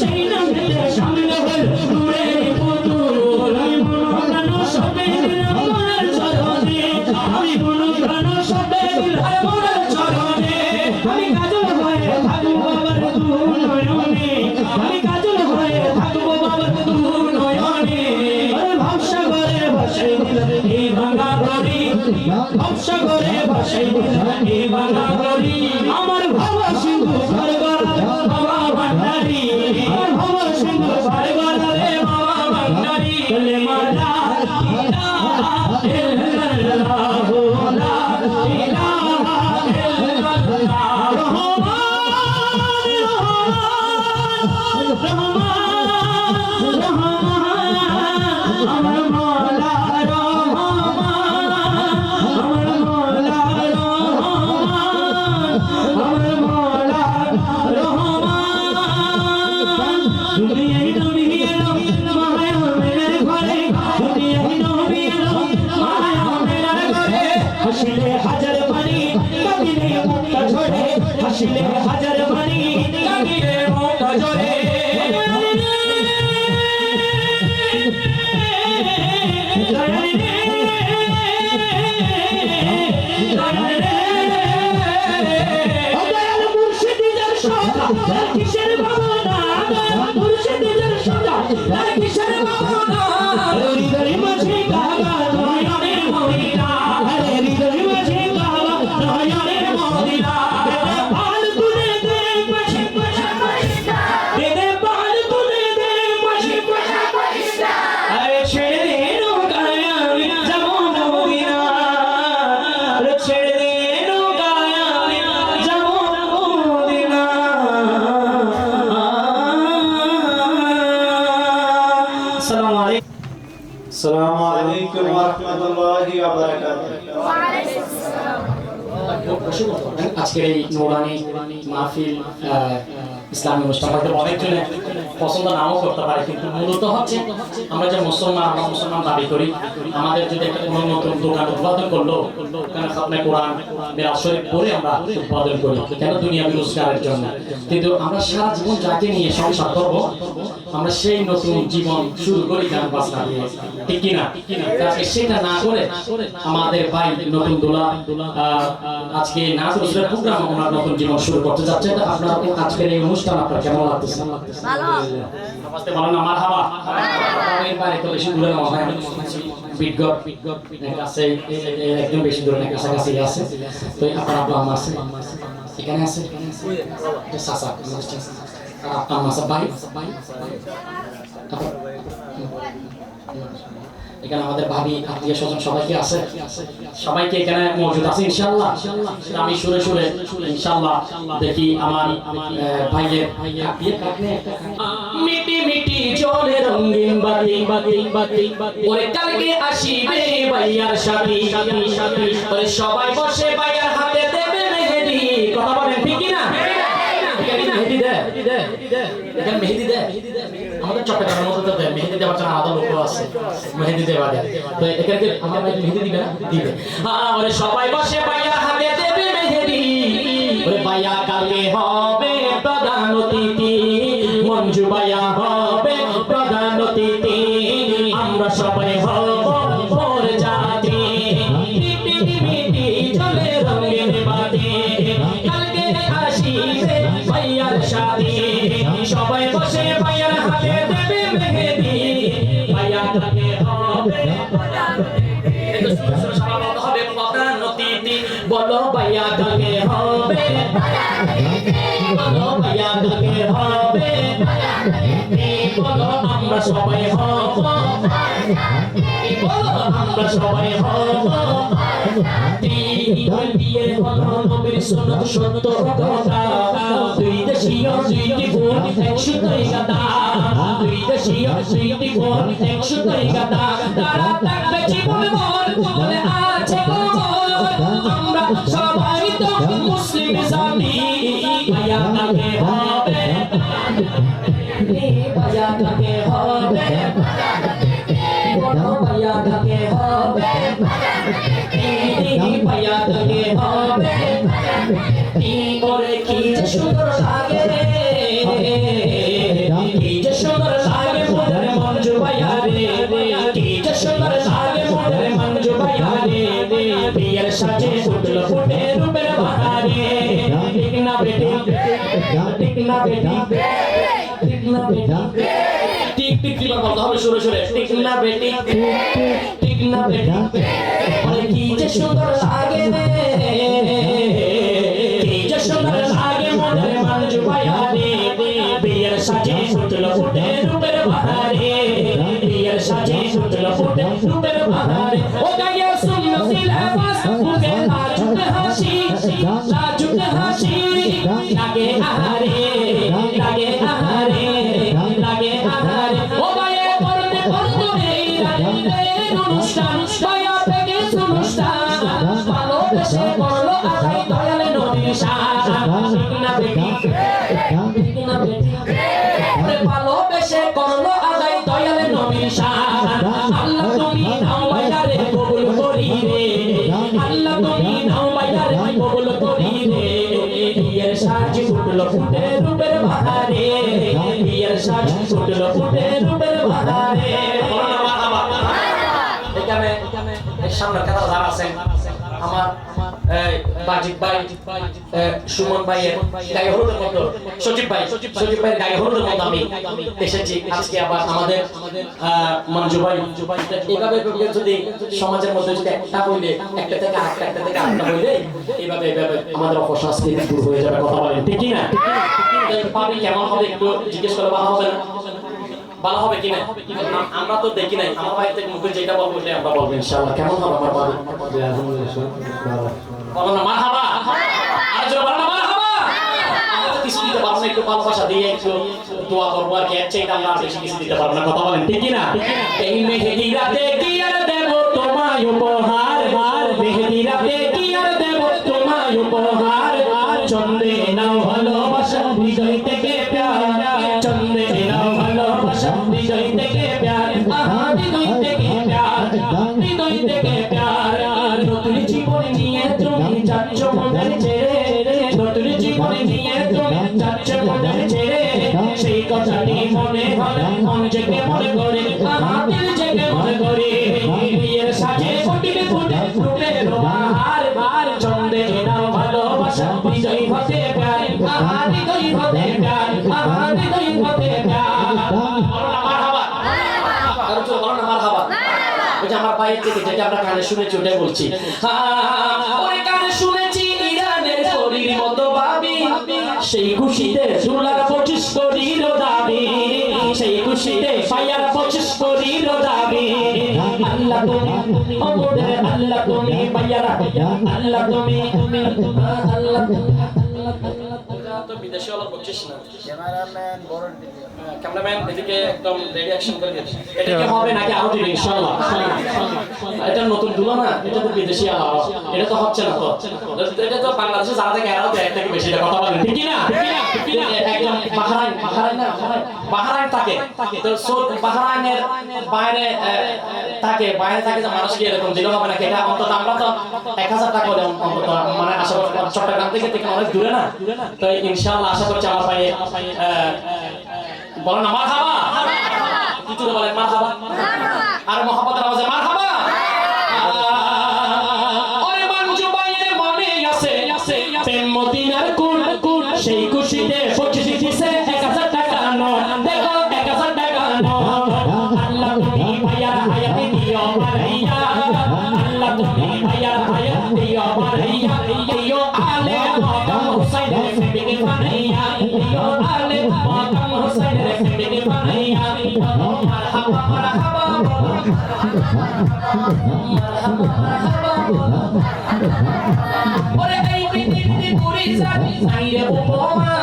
সেই নামে শামিল হল নূরের পুতুল কিসের ভাবনা মুর্শিদের সদা কিসের ভাবনা হৃদয় মাঝে কাবা নয়নের মদিনা হৃদয় মাঝে কাবা নয়নের মদিনা পাল তুলে দে পাশে দে দে পাল তুলে দে পাশে আরে ছেড়ে দে নৌকায় আমি যাব মদিনা আরে ছেড়ে দে নৌকায় আমি যাব মদিনা আসসালামু আলাইকুম السلام عليكم ورحمة الله وبركاته আজকের এই নুরানি মাহফিল ইসলামী অনুষ্ঠান হয়তো অনেকজনে পছন্দ নাও করতে পারে, কিন্তু মূলত হচ্ছে আমরা যে মুসলমান দাবি করি, আমাদের যদি একটা কোনো নতুন দোকান উদ্বোধন করলো, ওখানে খাতনে কোরআন মিলাদ শরীফ পড়ে আমরা উদ্বোধন করি, কেন দুনিয়া রোজগারের জন্য। কিন্তু আমরা সারা জীবন যাকে নিয়ে সংসার করবো, আমরা সেই নতুন জীবন শুরু করি গান বাজনা দিয়ে, ঠিক কিনা? আজকে সেটা না করে আমাদের ভাই নতুন দোলা আজকে নাচ রোজগার প্রোগ্রাম ওনার নতুন জীবন শুরু করতে যাচ্ছে। আপনারা আজকের এই অনুষ্ঠান আপনার কেমন লাগতেছে? ভালো। আওয়াজে বলেন না মারহাবা। এর বাইরে তো বেশি দূরে না হয়, বিটগট আছে একদম বেশি দূরে না, কাছাকাছি আছে। তো আপনার আব্বা আম্মা আছে এখানে আছে, এটা সাসা আম্মা সব ভাই এখানে আমাদের ভাবি আত্মীয় স্বজন সবাইকে আছে, সবাইকে এখানে মজুদ আছে ইনশাআল্লাহ। আমি সুরে সুরে ইনশাআল্লাহ দেখি আমার ভাইয়ের মিটি মিটি জলে রঙিন বাতি বাতি বাতি ওরে কালকে আসিবে ভাইয়ার শাদি ওরে সবাই বসে ভাইয়ার হাতে দেবে মেহেদি। কথা বলেন ঠিক কি না? এখানে মেহেদি দে, এখানে মেহেদি দে। আমাদের চট্টগ্রামের মধ্যে তো মেহেদি দেওয়ার জন্য আলাদা লোক আছে, মেহেদি দেওয়া দেয়। তো এখানে আমার ভাই মেহেদি দিবে না? দিবে। ওরে সবাই বসে ভাইয়ার হাতে দেবে মেহেদি। ওরে ভাইয়া কালকে হবে প্রধান অতিথি, মঞ্জু ভাইয়া হবে প্রধান অতিথি, আমরা সবাই হব ওর জাতি। মিটি মিটি চলে রঙের বাতি, কালকে আসিবে ভাইয়ার শাদি, সবাই বসে ভাইয়ার হাতে দেবে মেহেদি। ভাইয়া কালকে হবে প্রধান অতিথি, বলো ভাইয়া কালকে হবে, বলো ভাইয়া কালকে হবে, বলো আমরা সবাই হব, বলো আমরা সবাই হব। বিয়ে হলো নবীর সুন্নাত সত্য কথা, দুই দেশীয় দুইটি বোন একসাথে গাদা, দুই দেশীয় দুইটি বোন একসাথে গাদা, তারা থাকবে জীবন ভর বলে আছে খবর, আমরা সবাই তো মুসলিম জাতি। ভাইয়া কাকে হবে, ভাইয়া কাকে হবে, বড় ভাইয়া কাকে হবে, ভাইয়া কাকে হবে। ওরে কি যে সুন্দর লাগে রে, কি যে সুন্দর লাগে মোদের মঞ্জু ভাইয়া রে, কি যে সুন্দর লাগে মোদের মঞ্জু ভাইয়া রে। বিয়ের সাজে উঠলো ফুটে রূপের বাহারে, ঠিক না বেটি, ঠিক না বেটি, ঠিক না বেটি, টিক টিক টিক বলতে হবে সুরে সুরে, ঠিক না বেটি, ঠিক না বেটি। ওরে কি যে সুন্দর লাগে রে, কি যে সুন্দর লাগে মোদের মঞ্জু ভাইয়া রে। বিয়ের সাজে উঠলো ফুটে রূপের বাহারে, বিয়ের সাজে উঠলো ফুটে রূপের বাহারে। ও গাইয়া শুনলো সিলেবাস মুখে লাজুক হাসি, লাজুক হাসি লাগে আহারে, লাগে আহারে, লাগে আহারে। ও গায়ে করতে করতে এই রাতের অনুষ্ঠান, ভাইয়া থেকে অনুষ্ঠান, ভালোবেসে করলো আদায় দয়াল নদীর শান। ঠিক না বেটি, ঠিক না বেটি, ভালোবেসে করলো আদায় দয়াল নদীর শান। আল্লাহ তুমি নাও ভাইয়ারে কবুল করি রে, আল্লাহ তুমি নাও ভাইয়ারে কবুল করি রে। বিয়ের সাজ ফুটলো ফুটে রূপের বাহারে, বিয়ের সাজ ফুটলো ফুটে রূপের বাহারে। এখানে সামনে কথা যারা আছেন আমার বাজিক ভাই সুমন ভাইয়ের গায়ে হলুদের মতো সজীব ভাইয়ের গায়ে হলুদের মতো আমি এসেছি আজকে আবার আমাদের মঞ্জু ভাই এইভাবে যদি সমাজের মধ্যে যদি একটা হইলে একটা থেকে আরেকটা হইলে এইভাবে আমাদের অপসংস্কৃতি দূর হয়ে যাবে কথা বলেন ঠিক কি না পাবি কেমন হবে একটু জিজ্ঞেস করে ভালো হবে না ভালো হবে কিনা আমরা তো দেখি নাই আমার ভাই থেকে মুখে যেটা বলবো সেটা আমরা বলবো ইনশাআল্লাহ কেমন হবে আমার পাবি বলো না মারহাবা আর জোরে বলো না মারহাবা আমরা তো কিছু দিতে পারবো না একটু ভালোবাসা দিয়ে একটু দোয়া করবো আর কি চাইতে আমরা বেশি কিছু দিতে পারবো না কথা বলেন ঠিক কি না এই মেহেদি রাতে কি আর দেব তোমায় উপহার মেহেদি রাতে কি আর দেব তোমায় উপহার চন্দে নাও ভালোবাসা হৃদয় থেকে প্যার চন্দে নাও ভালোবাসা হৃদয় থেকে প্যার হৃদয় থেকে প্যার হৃদয় থেকে প্যার নতুন জীবন নিয়ে তুমি যাচ্ছ মনের ছেড়ে নতুন জীবন নিয়ে তুমি যাচ্ছ মনের ছেড়ে সেই কথাটি মনে হলে মন জেগে মনে করে দিল জেগে মনে করে বিয়ের সাজে ফুটিয়ে ফুটে হার চন্দে নাও ভালোবাসা হৃদয় হতে প্যার হৃদয় হতে প্যার হৃদয় হতে প্যার মারহাবা আর তো বলো না মারহাবা ওই যে আমার ভাইয়ের থেকে যেটা আমরা কানে শুনেছি ওটাই বলছি ওই কানে শুনেছি ইরানের শরীর মতো ভাবি সেই খুশিতে সোনার 25 কোটির দাবি সেই খুশিতে পায়ার 25 কোটির দাবি আল্লাহ তুমি ওরে আল্লাহ তুমি পায়ার আল্লাহ তুমি আল্লাহ তো বিদেশে ওলা বলছিস না ক্যামেরাম্যান এদিকে একদম রেডি অ্যাকশন করে দিয়েছে এটা কি হবে নাকি আরো দিন ইনশাআল্লাহ এটা নতুন দুলো না এটা তো বিদেশি আলাদা এটা তো হচ্ছে না তো এটা তো বাংলাদেশে যারা থেকে আরো দেয় থেকে বেশি এটা কথা বলেন ঠিক না একদম বাহরাইন থাকে তো বাহরাইনের বাইরে থাকে যে মানুষ কি এরকম দিল হবে না এটা অন্তত আমরা তো 1000 টাকা হলে অন্তত মানে আশেপাশে চট্টগ্রাম থেকে অনেক দূরে না তো ইনশাআল্লাহ আশা করছি আমার ভাই বলেন না মারহাবা কিছু বলেন মারহাবা আর মোহাম্মদের আওয়াজে মারহাবা ওরে মঞ্জু ভাইয়ের মনে আছে প্রেম মদিনার কোন সেই খুশিতে 25 দিছে 1000 টাকা নোট দেখো 1000 টাকা নোট আল্লাহ তুমি ভাইয়ার হায়াত দিও মারাইয়া আল্লাহ তুমি ভাইয়ার হায়াত দিও মারাইয়া দিও আলে মাকাম হুসাইনের ফিকে মারাইয়া দিও আলে মাকাম হুসাইনের ফিকে মারাইয়া মারহাবা মারহাবা ওরে এই পৃথিবী পুরি জানি আইরে উপমা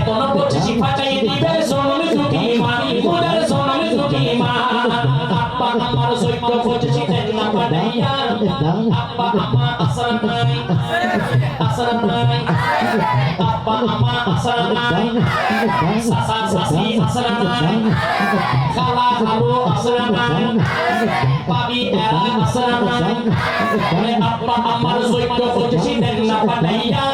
কোন পড়ছি ফাটাই দিবে জনম দুঃখী মা মোদের জনম দুঃখী মা আব্বা আমার সৈক্য পড়ছি না পাঠাইয়া আব্বা আমা আসর নাই আব্বা আমা আসর নাই সাসা সাসি আসর নাই খালা খালু আসর নাই পাবি এরা আসর নাই আব্বা আমার সৈক্য পড়ছি না পাঠাইয়া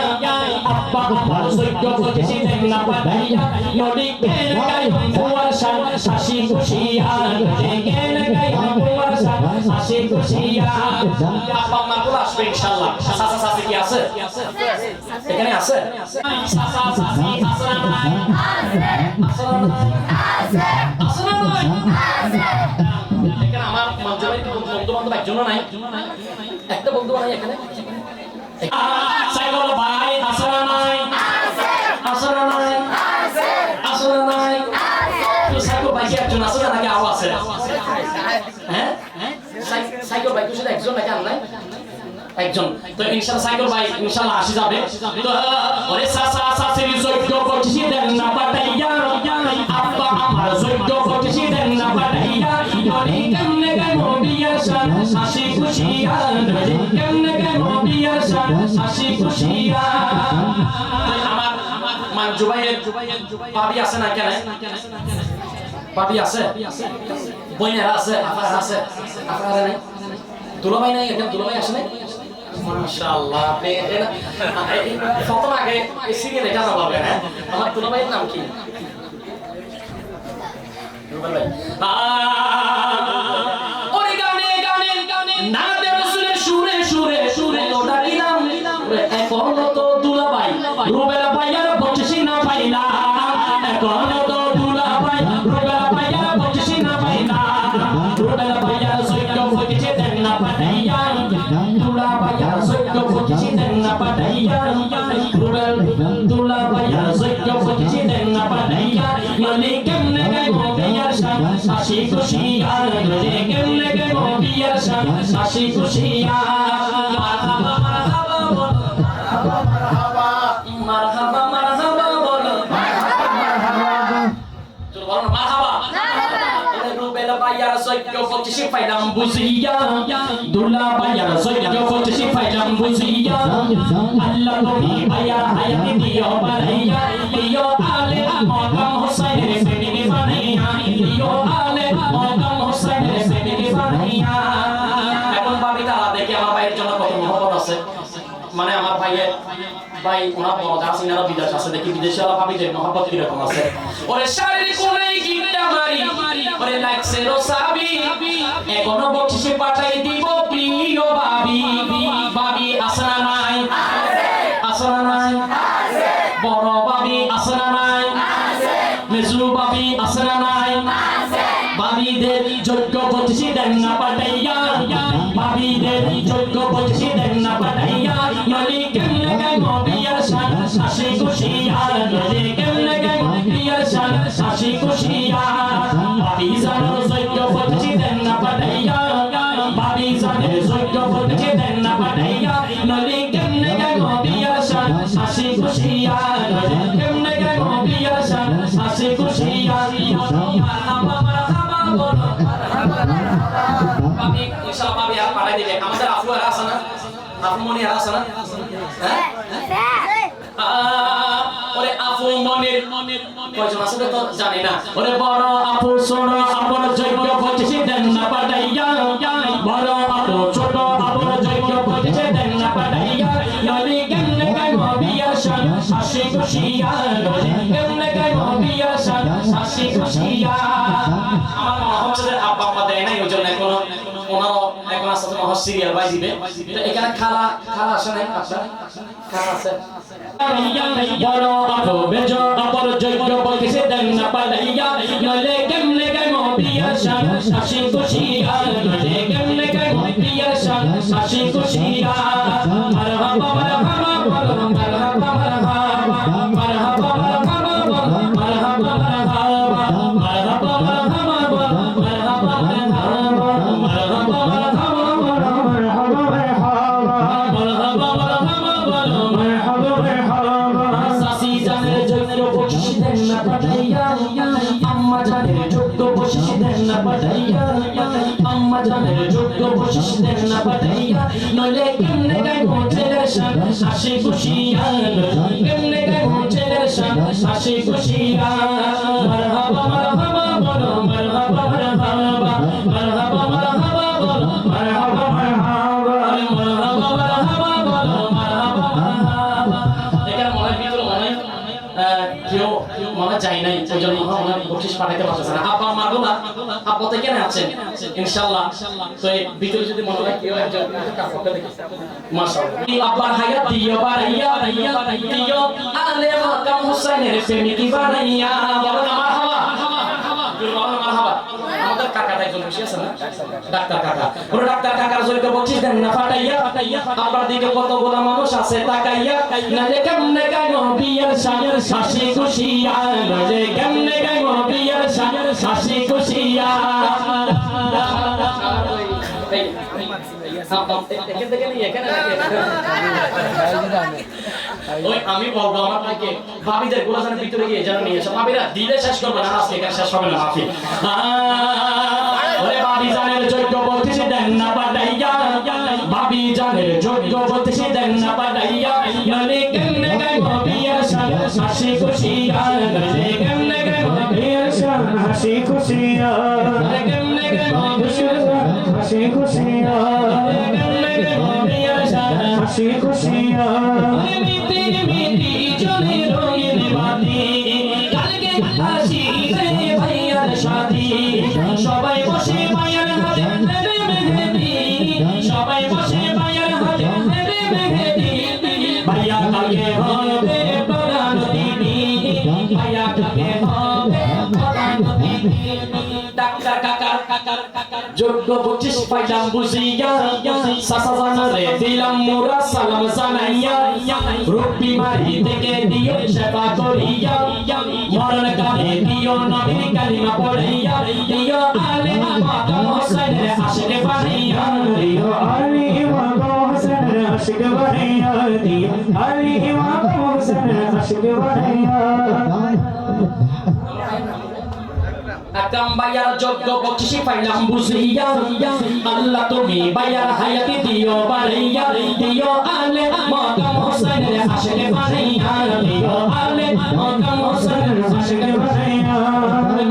আব্বা আমার সৈক্য পড়ছি না পাঠাইয়া নদী কেন গায় ফুয়ার শাসি খুশিয়া কেন গায় ফুয়ার শাসি খুশিয়া আব্বা আমার কোল আসবে ইনশাআল্লাহ সাসা সাসি কি আছে এখানে আছে সাসা সাসি আসরা নাই আসরা নাই এখানে আমার মঞ্জুরি বন্ধু বান্ধব একজনও নাই একটা বন্ধু নাই এখানে সাইকেল ভাই আসরা নাই আসরা নাই আসরা নাই তো সাইকেল ভাই কি একজন আসরা নাকি আরো আছে হ্যাঁ সাইকেল ভাই তো শুধু একজন নাকি আর নাই একজন তো ইনশাআল্লাহ সাইকেল ভাই ইনশাআল্লাহ আসি যাবে তো ওরে সাসা সাসির যোগ্য করছি দেন না পাঠাইয়া আব্বা আমার যোগ্য করছি দেন না পাঠাইয়া নরি কেমনে গায় বিয়ার শান হাসি খুশিয়া নরি কেমনে গায় বিয়ার শান হাসি খুশিয়া আমার মঞ্জু ভাইয়ের ভাবি আছে না কেন ভাবি আছে বইনেরা আছে আফার আছে আফার নাই দুলাভাই নাই এখানে দুলাভাই আসে নাই মাশাআল্লাহ আপনি প্রথম আগে এই সিরিয়ালে জানা পাবে হ্যাঁ আমার দুলাভাইয়ের নাম কি দুলাভাই ওরে গানে গানে গানে নাতে রাসূলের সুরে সুরে সুরে ওটা দিলাম এখন তো দুলাভাই রুবেলা ভাইয়ার বলছি না ভাই না রুবেলা ভাইয়ার সৈক্য বলছি দেন না পাঠাইয়া দুলা ভাইয়ার সৈক্য বলছি দেন না পাঠাইয়া রুবেল দুলা ভাইয়ার সৈক্য বলছি দেন না পাঠাইয়া নলে কেমনে গাইবো বিয়ার শান হাসি খুশিয়া নলে কেমনে গাইবো বিয়ার শান হাসি খুশিয়া মারহাবা মারহাবা বলো মারহাবা মারহাবা বলো চলো বলো মারহাবা রুবেলা ভাইয়ার সৈক্য বলছি পাইলাম বুঝিয়া দুলা ভাইয়ার সৈক্য বলছি পাইলাম বুঝিয়া আল্লাহ নবী ভাইয়ার হায়াত দিও বাড়াইয়া দিও আলে মকাম হোসেনের বেটি বানাইয়া দিও আলে মকাম হোসেনের বেটি বানাইয়া এখন ভাবি তারা দেখি আমার ভাইয়ের জন্য কত মহব্বত আছে মানে আমার ভাইয়ের ভাই ওনার মজা আছে না বিদেশ আছে দেখি বিদেশে আলা ভাবিদের মহব্বত কি রকম আছে ওরে শারীরিক কোনে গিটটা মারি ওরে লাগছে রসাবি এখনো বকশিশে পাঠাই দিব প্রিয় ভাবি ভাবি আসনা নাই আসনা নাই বড় ভাবি আসনা নাই মেজু ভাবি আসনা নাই ভাবিদের যোগ্য বকশি দেন না পাঠাইয়া ভাবিদের যোগ্য বকশি দেন না পাঠাইয়া নলি কেমনে গাইবো বিয়ার শান হাসি খুশিয়া নলি কেমনে গাইবো বিয়ার শান হাসি খুশিয়া ভাবি জানের যোগ্য বকশি দেন না পাঠাইয়া ভাবি জানের যোগ্য বকশি দেন না পাঠাইয়া নলি কেমনে গাইবো বিয়ার শান হাসি খুশিয়া নলি কেমনে গাইবো বিয়ার শান হাসি খুশিয়া মারহাবা মারহাবা বলো ভাবি ইনশাআল্লাহ ভাবি আর পাঠাই দিবে আমাদের আফু আর আছে না আফু মনি আর আছে না ওরে আফু মনির কয়জন আছে তো জানি না ওরে বড় আফু ছোট আপন যোগ্য বলছি দেন না পাঠাইয়া বড় আপু ছোট আপন যোগ্য বলছি দেন না পাঠাইয়া নলি কেমনে গাইবো বিয়ার শান হাসি খুশিয়া নলি কেমনে গাইবো বিয়ার শান হাসি খুশিয়া আমার মহব্বতের আব্বা আম্মা দেয় নাই ওইজন্য এখন ওনারও এখন আস্তে আস্তে মহা সিরিয়াল বাই দিবে তো এখানে খালা খালা আসে নাই আপনার খালা আছে বড় আপু বেজো আপর যোগ্য বলছে দেন না পাঠাইয়া নলে কেমনে গাইবো বিয়ার শান হাসি খুশিয়া নলে কেমনে গাইবো বিয়ার শান হাসি খুশিয়া মারহাবা মারহাবা বলো মারহাবা মারহাবা মারহাবা মারহাবা বলো মারহাবা মারহাবা মারহাবা মারহাবা বলো মারহাবা মারহাবা মারহাবা মারহাবা বলো মারহাবা মারহাবা মারহাবা মারহাবা বলো মারহাবা মারহাবা সাসি জানের যোগ্য বকশিশ দেন না পাঠাইয়া আম্মা জানের যোগ্য বকশিশ দেন না পাঠাইয়া আম্মা জানের যোগ্য বকশিশ দেন না পাঠাইয়া নইলে কেমনে গাইবো ছেলের শান হাসি খুশিয়া কেমনে গাইবো ছেলের শান হাসি খুশিয়া মারহাবা মারহাবা বলো মারহাবা মারহাবা মারহাবা মারহাবা বলো মারহাবা মারহাবা মারহাবা মারহাবা বলো মারহাবা মারহাবা এটা মনে ভিতরে মনে কেউ মনে চাই নাই ওই জন্য ওনার বকশিশ পাঠাইতে পারতেছে না আব্বা মারবো না আব্বা তো কেন আছেন ইনশাআল্লাহ তো এই ভিতরে যদি মনে হয় কেউ একজন কাজ করতে দেখি মাশাআল্লাহ আব্বার হায়াত দিও বাড়াইয়া দিও আলে মাকাম হোসেনের প্রেমিকি বানাইয়া বলো না মারহাবা মারহাবা আমাদের কাকা একজন বসে আছে না ডাক্তার কাকা ওর ডাক্তার কাকার যোগ্য বকশিশ দেন না পাঠাইয়া আপনার দিকে কতগুলো মানুষ আছে তাকাইয়া নালে কেমনে গাইবো বিয়ার শান হাসি খুশিয়া নালে কেমনে গাইবো বিয়ার শান হাসি খুশিয়া ওই আমি বলবো আমার ভাইকে ভাবিদের গোলাজানের ভিতরে গিয়ে যেন নিয়ে এসো ভাবিরা দিলে শেষ করবে না আজকে এখানে শেষ হবে না ভাবি ওরে ভাবি জানের যোগ্য বলতেছি দেন না পাঠাইয়া ভাবি জানের যোগ্য বলতেছি দেন না পাঠাইয়া নলে কেমনে গাইবো বিয়ার শান হাসি খুশিয়া নলে কেমনে গাইবো বিয়ার শান হাসি খুশিয়া নলে কেমনে গাইবো বিয়ার শান হাসি খুশিয়া নলে কেমনে গাইবো বিয়ার শান হাসি খুশিয়া মিটি মিটি চলে রঙিন বাতি কালকে হাসি রে ভাইয়ার শাদি সবাই বসে ভাইয়ার হাতে নেবে মেহেদি সবাই বসে ভাইয়ার হাতে নেবে মেহেদি ভাইয়া কালকে হবে প্রধান অতিথি ভাইয়া কালকে হবে প্রধান ডাক্তার কাকার যোগ্য বকিস পাইলাম বুঝিয়া সাসা জানারে দিলাম মোরা সালাম জানাইয়া রূপ বিমারি থেকে দিয়ে সেবা করিয়া মরণ কালে দিও নবীর কালিমা পড়িয়া দিও আলে মাকাম হোসেনের আশিকে বানাইয়া দিও আলী মাকাম হোসেনের আশিকে বানাইয়া দিও আলী মাকাম হোসেনের আশিকে বানাইয়া আকাম বাইয়ার যোগ্য বকশিশ পাইলাম বুঝিয়া আল্লাহ তুমি বাইয়ার হায়াতে দিও বাড়াইয়া দিও আলে মাকাম হোসেনের আশিকে বানাইয়া দিও আলে মাকাম হোসেনের আশিকে বানাইয়া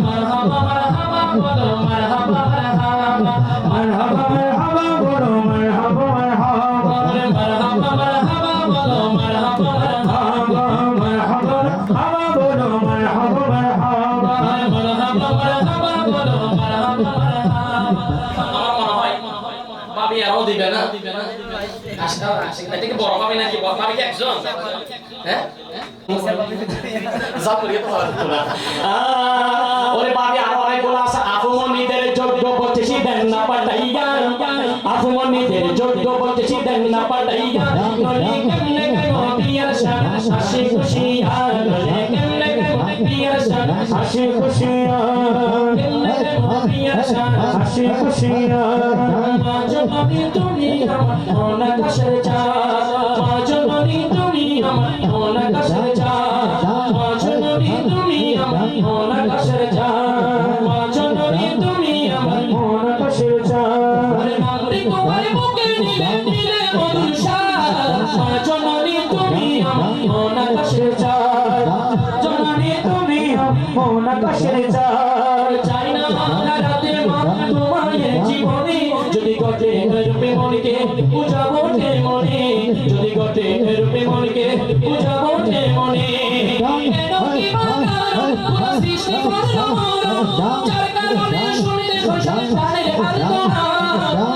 মারহাবা মারহাবা বলো মারহাবা মারহাবা মারহাবা মারহাবা বলো মারহাবা মারহাবা মারহাবা মারহাবা বলো মারহাবা মারহাবা মারহাবা মারহাবা বলো মারহাবা মারহাবা মারহাবা মারহাবা বলো মারহাবা মারহাবা আমার মনে হয় ভাবি আরো দিবে না আশকাও আশিক এটা কি বড় ভাবি নাকি বড় ভাবি কি একজন হ্যাঁ যা করিয়ে তো পারতো না ওরে ভাবি আরো অনেকগুলো আছে আফুমনিদের যোগ্য বলতেছি দেন না পাঠাইয়া আফুমনিদের যোগ্য বলতেছি দেন না পাঠাইয়া নলি কেমনে কেন পিয়ার শান হাসি খুশি আর নলি কেমনে কেন পিয়ার শান হাসি খুশি কেমনে কেন পিয়ার শান হাসি খুশি মাজননি তুমি আমার অনাকাশের চাঁদ মাজননি তুমি আমার অনাকাশের চাঁদ মাজননি তুমি আমার অনাকাশের চাঁদ মাজননি তুমি আমার অনাকাশের চাঁদ আরে নামটি তোমার বুকে নিলে নিলে মধুর স্বাদ মাজননি তুমি আমার অনাকাশের চাঁদ জননী তুমি অনাকাশের চাঁদ চাই না রাতে মন তোমার জীবনে যদি ঘটে রূপে মনকে বুঝাবো যে মনে যদি ঘটে রূপে মনকে বুঝাবো যে মনে কেন কি বাংলার পুরো সৃষ্টি করলো যার কারণে শুনতে খোশাল প্রাণের আর্তনা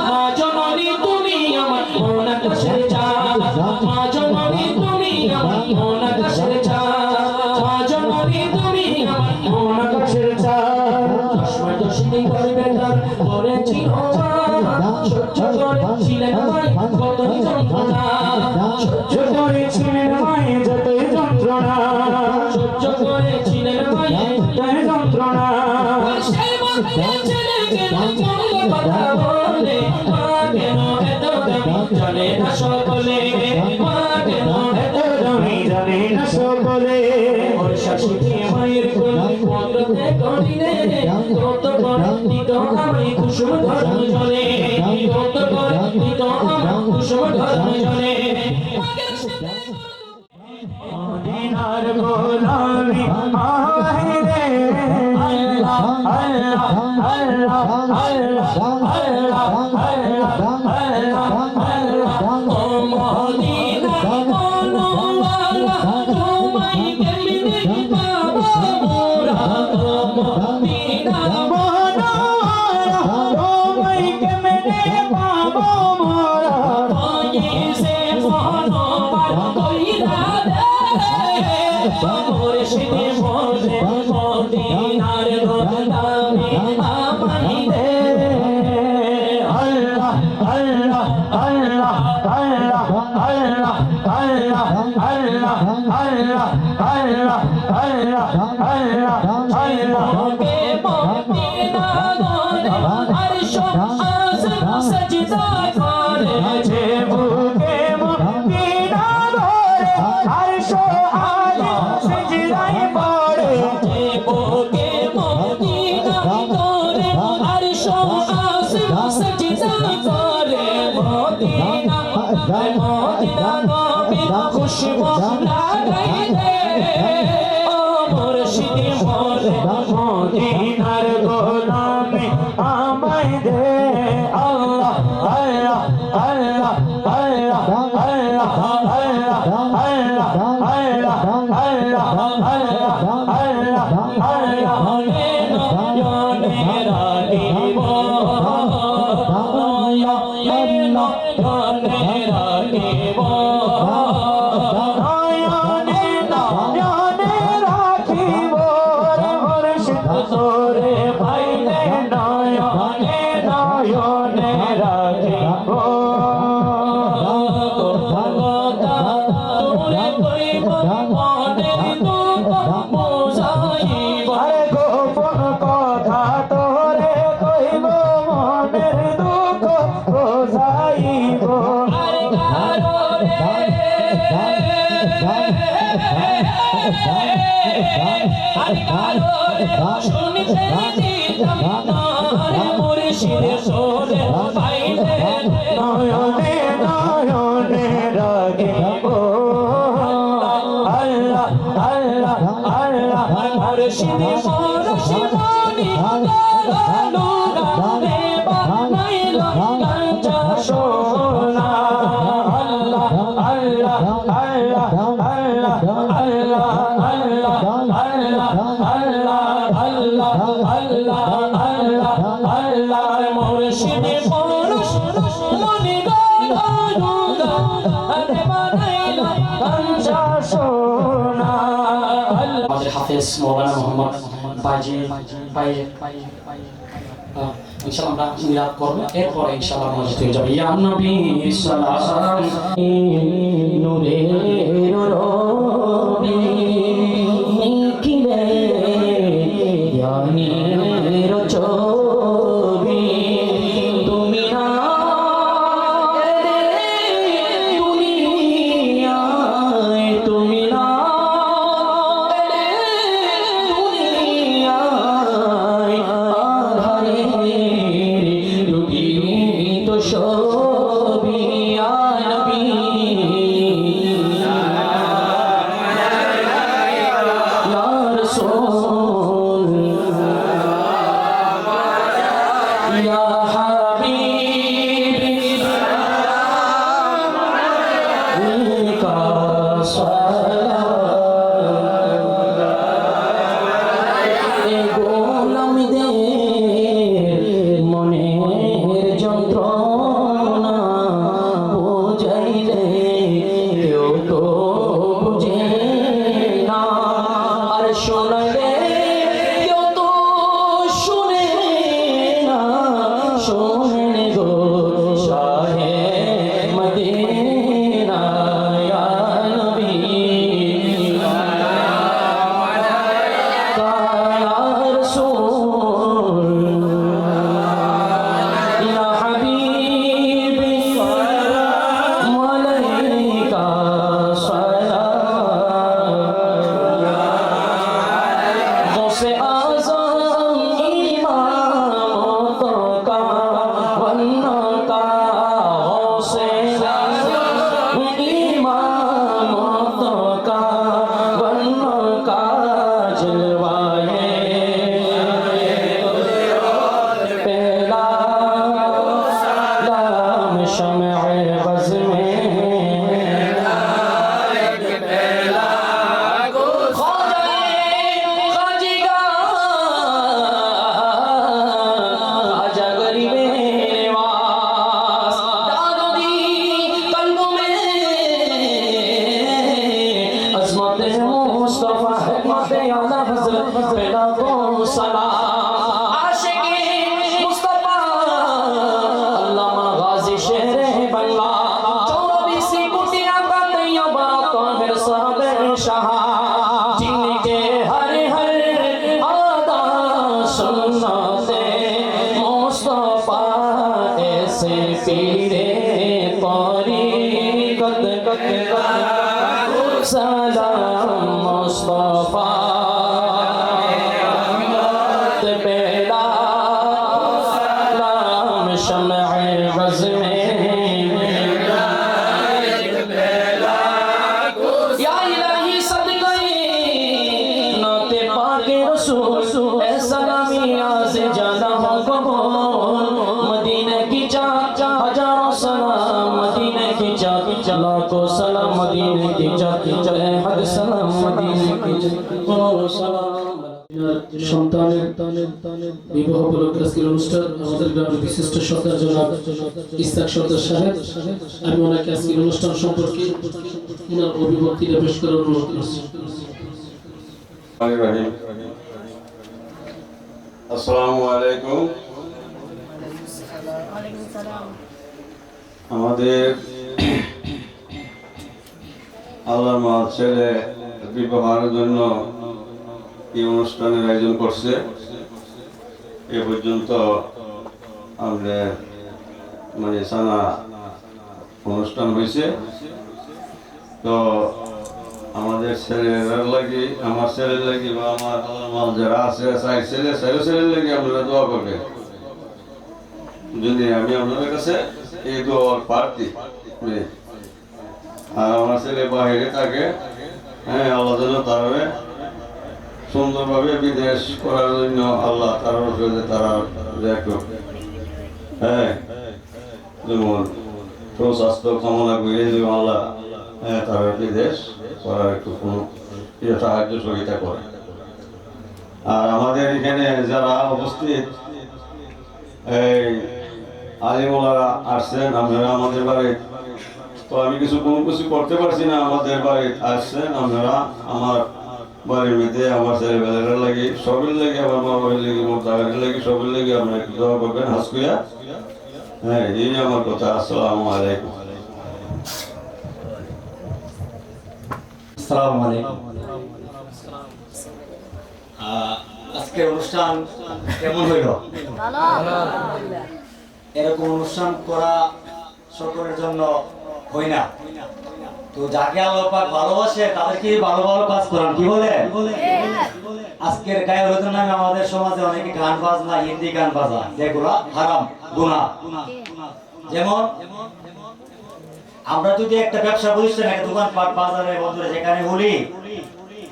মা জননী তুমি আমার অনাকাশের চাঁদ মা জননী তুমি আমার অনাকাশের চাঁদ মা জননী তুমি আমার অনাকাশের চাঁদ দশমা দশমী করবে তার পরে ছিল সহ্য করেছিলেন ভাই কতই যন্ত্রণা সহ্য করেছিলেন মায়ে যতই যন্ত্রণা সহ্য করেছিলেন ভাই তাই যন্ত্রণা সেই মধ্যে ছেলেকে মঙ্গল কথা বলে মা কেন এত দামি জানে না সকলে মা কেন এত দামি জানে না সকলে ওর শাশুড়ি মায়ের কোলে মন্ত্রতে করিলে কত করে দিত আমি কুসুম ধর্ম জলে কত করে দিত আমি কুসুম ধর্ম জলে মদিনার গোলামি আহে রে আল্লাহ আল্লাহ আল্লাহ আল্লাহ আল্লাহ আল্লাহ ও মদিনা বনওয়ালা তোমায় কেমনে পাবো মোরা ও মদিনা বনওয়ালা তোমায় কেমনে পাবো মোরা সে মনোবার কইরা দে মুর্শিদে বলে মদিনার গোলামি আমায় দে আল্লাহ আল্লাহ আল্লাহ আল্লাহ আল্লাহ আল্লাহ আল্লাহ আল্লাহ আল্লাহ আল্লাহ আল্লাহ আল্লাহ কে মদিনা দোলে আরশ আসম সজদা করেছে বুকে মদিনা ধরে আরশ আযম সিজদায় পড়ে বুকে মদিনা দোলে আরশ আসম সজদা করে মদিনা মদিনা নবী খুশবু লাগাই দে ও মুর্শিদ বলে মদিনার গোলামি আমায় দে আল্লাহ আল্লাহ আল্লাহ আল্লাহ আল্লাহ আল্লাহ আল্লাহ আল্লাহ আল্লাহ আল্লাহ আল্লাহ তোরে পাইলে নয়নে নয়নে রাখিব তোরে করিব মনের দুঃখ বুঝাইব আরে গোপন কথা তোরে কইব মনের দুঃখ বুঝাইব আরে কারো শুনিতে দিতাম নারে মুর্শিদের সোরে পাইলে নয়নে নয়নে রাখিব আল্লাহ আল্লাহ আল্লাহ মুর্শিদের মুর্শিদানি লালুরা রে বানাইলা কাঞ্চা সোনা আল্লাহ আল্লাহ আল্লাহ আল্লাহ আল্লাহ আল্লাহ আল্লাহ আল্লাহ আল্লাহ আল্লাহ আল্লাহ মুর্শিদে পুরুষ মনি গায়ুদা আরে বানাইলা কাঞ্চা সোনা আমাদের হাফেজ মৌলানা মোহাম্মদ বাজি ইনশাআল্লাহ আমরা মিলাদ করব এরপরে ইনশাআল্লাহ মসজিদে যাব ইয়া নবী সাল্লাল্লাহু নূরের রবি নিখিলে জ্ঞানের ছবি তুমি না এলে দুনিয়ায় তুমি না এলে দুনিয়ায় আধারের রুগীত ছবি ইয়া নবী ইয়া রাসূল ইয়া হাবিবি আলাইকা সালাম এ গোলামীদের মনের যন্ত্রণা বুঝাইলে কেউ তো বুঝে না আর শোনাইলে কেউ তো শুনে না শোনেন গো শাহে মদিনা ইয়া নবী ইয়া রাসূল ইয়া হাবিবি আলাইকা সালাম গৌসে আযম ইমামত কা ওয়ান্নাকা গৌসে আযম ইমামত কা ওয়ান্নাকা জলওয়ায়ে पहला लाम शमअ बज़ में खाजा गरीबे निवास दादो दी कल्ब में अज़मत मुस्तफा हिकमत आला हज़रत पहला को सलाम आशिकी मुस्तफा अल्लामा गाज़ी शेरे बंगला 24 कुटिया का तैयबा तो मेरे साहबे शाह जिनके हर हर आदा सुन्नते मुस्तफा ऐसे पीरे तरीक़त सलाम मुस्तफा पहला लाम शमअ बज़ में या इलाही सदक़े नाते पाके रसूल ऐ सलामिया से जाना हो कबूल मदीने की चाचा हजारों सलाम मदीने की चाचा लाखों सलाम मदीने की चाचा हद सलाम मदीने की सलाम সন্তানের বিবাহ উপলক্ষে আজকের অনুষ্ঠান আমাদের গ্রামের বিশিষ্ট সরকার জনাব ইসহাক সরদার সাহেব আমি ওনাকে আজকের অনুষ্ঠান সম্পর্কে ওনার অভিব্যক্তিটা পেশ করার অনুরোধ করছি। আসসালামু আলাইকুম। আমাদের আল্লাহর মাল ছেলে বিবাহের জন্য এই অনুষ্ঠানের আয়োজন করছে। এ পর্যন্ত আমরা মানে সানা অনুষ্ঠান হয়েছে। তো আমাদের ছেলের লাগি, আমার ছেলের লাগি বা আমার মাল যারা আছে ছেলের লাগি আপনারা দোয়া করবেন। যদি আমি আপনাদের কাছে এই দোয়ার প্রার্থী, আর আমার ছেলে বাইরে থাকে, হ্যাঁ, আল্লাহ যেন তারা সুন্দরভাবে বিদেশ করার জন্য আল্লাহ তারা তারা দেখো, হ্যাঁ, যেমন সুস্বাস্থ্য কামনা করে আল্লাহ, হ্যাঁ, তারা বিদেশ করার একটু কোনো সাহায্য সহযোগিতা করে। আর আমাদের এখানে যারা উপস্থিত এই আলিমুলারা আসছেন, আপনারা আমাদের বাড়ি, তো আমি কোনো কিছু করতে পারছি না, আমাদের বাড়ি আসছেন আপনারা, আমার বাড়ির মধ্যে আমার ছেলেবেলার লাগি, সবের লাগে, আমার মা বাড়ির লাগি, মোট জায়গার লাগি, সবের লাগে আপনারা একটু দোয়া করবেন হাসকুয়া। হ্যাঁ, এই আমার কথা। আসসালামু আলাইকুম। আসসালামু আলাইকুম। আজকের অনুষ্ঠান কেমন হইল? এরকম অনুষ্ঠান করা সকলের জন্য হয় না। তো যাকে আল্লাহ পাক ভালোবাসে তাদেরকে ভালো ভালো কাজ করান, কি বলে? আজকের গায়ে হলুদের নামে আমাদের সমাজে অনেকে গান বাজনা, হিন্দি গান বাজা, যেগুলো হারাম, গুনাহ। যেমন আমরা যদি একটা ব্যবসা প্রতিষ্ঠান, একটা দোকানপাট, বাজারে, বন্দরে যেখানে হলি,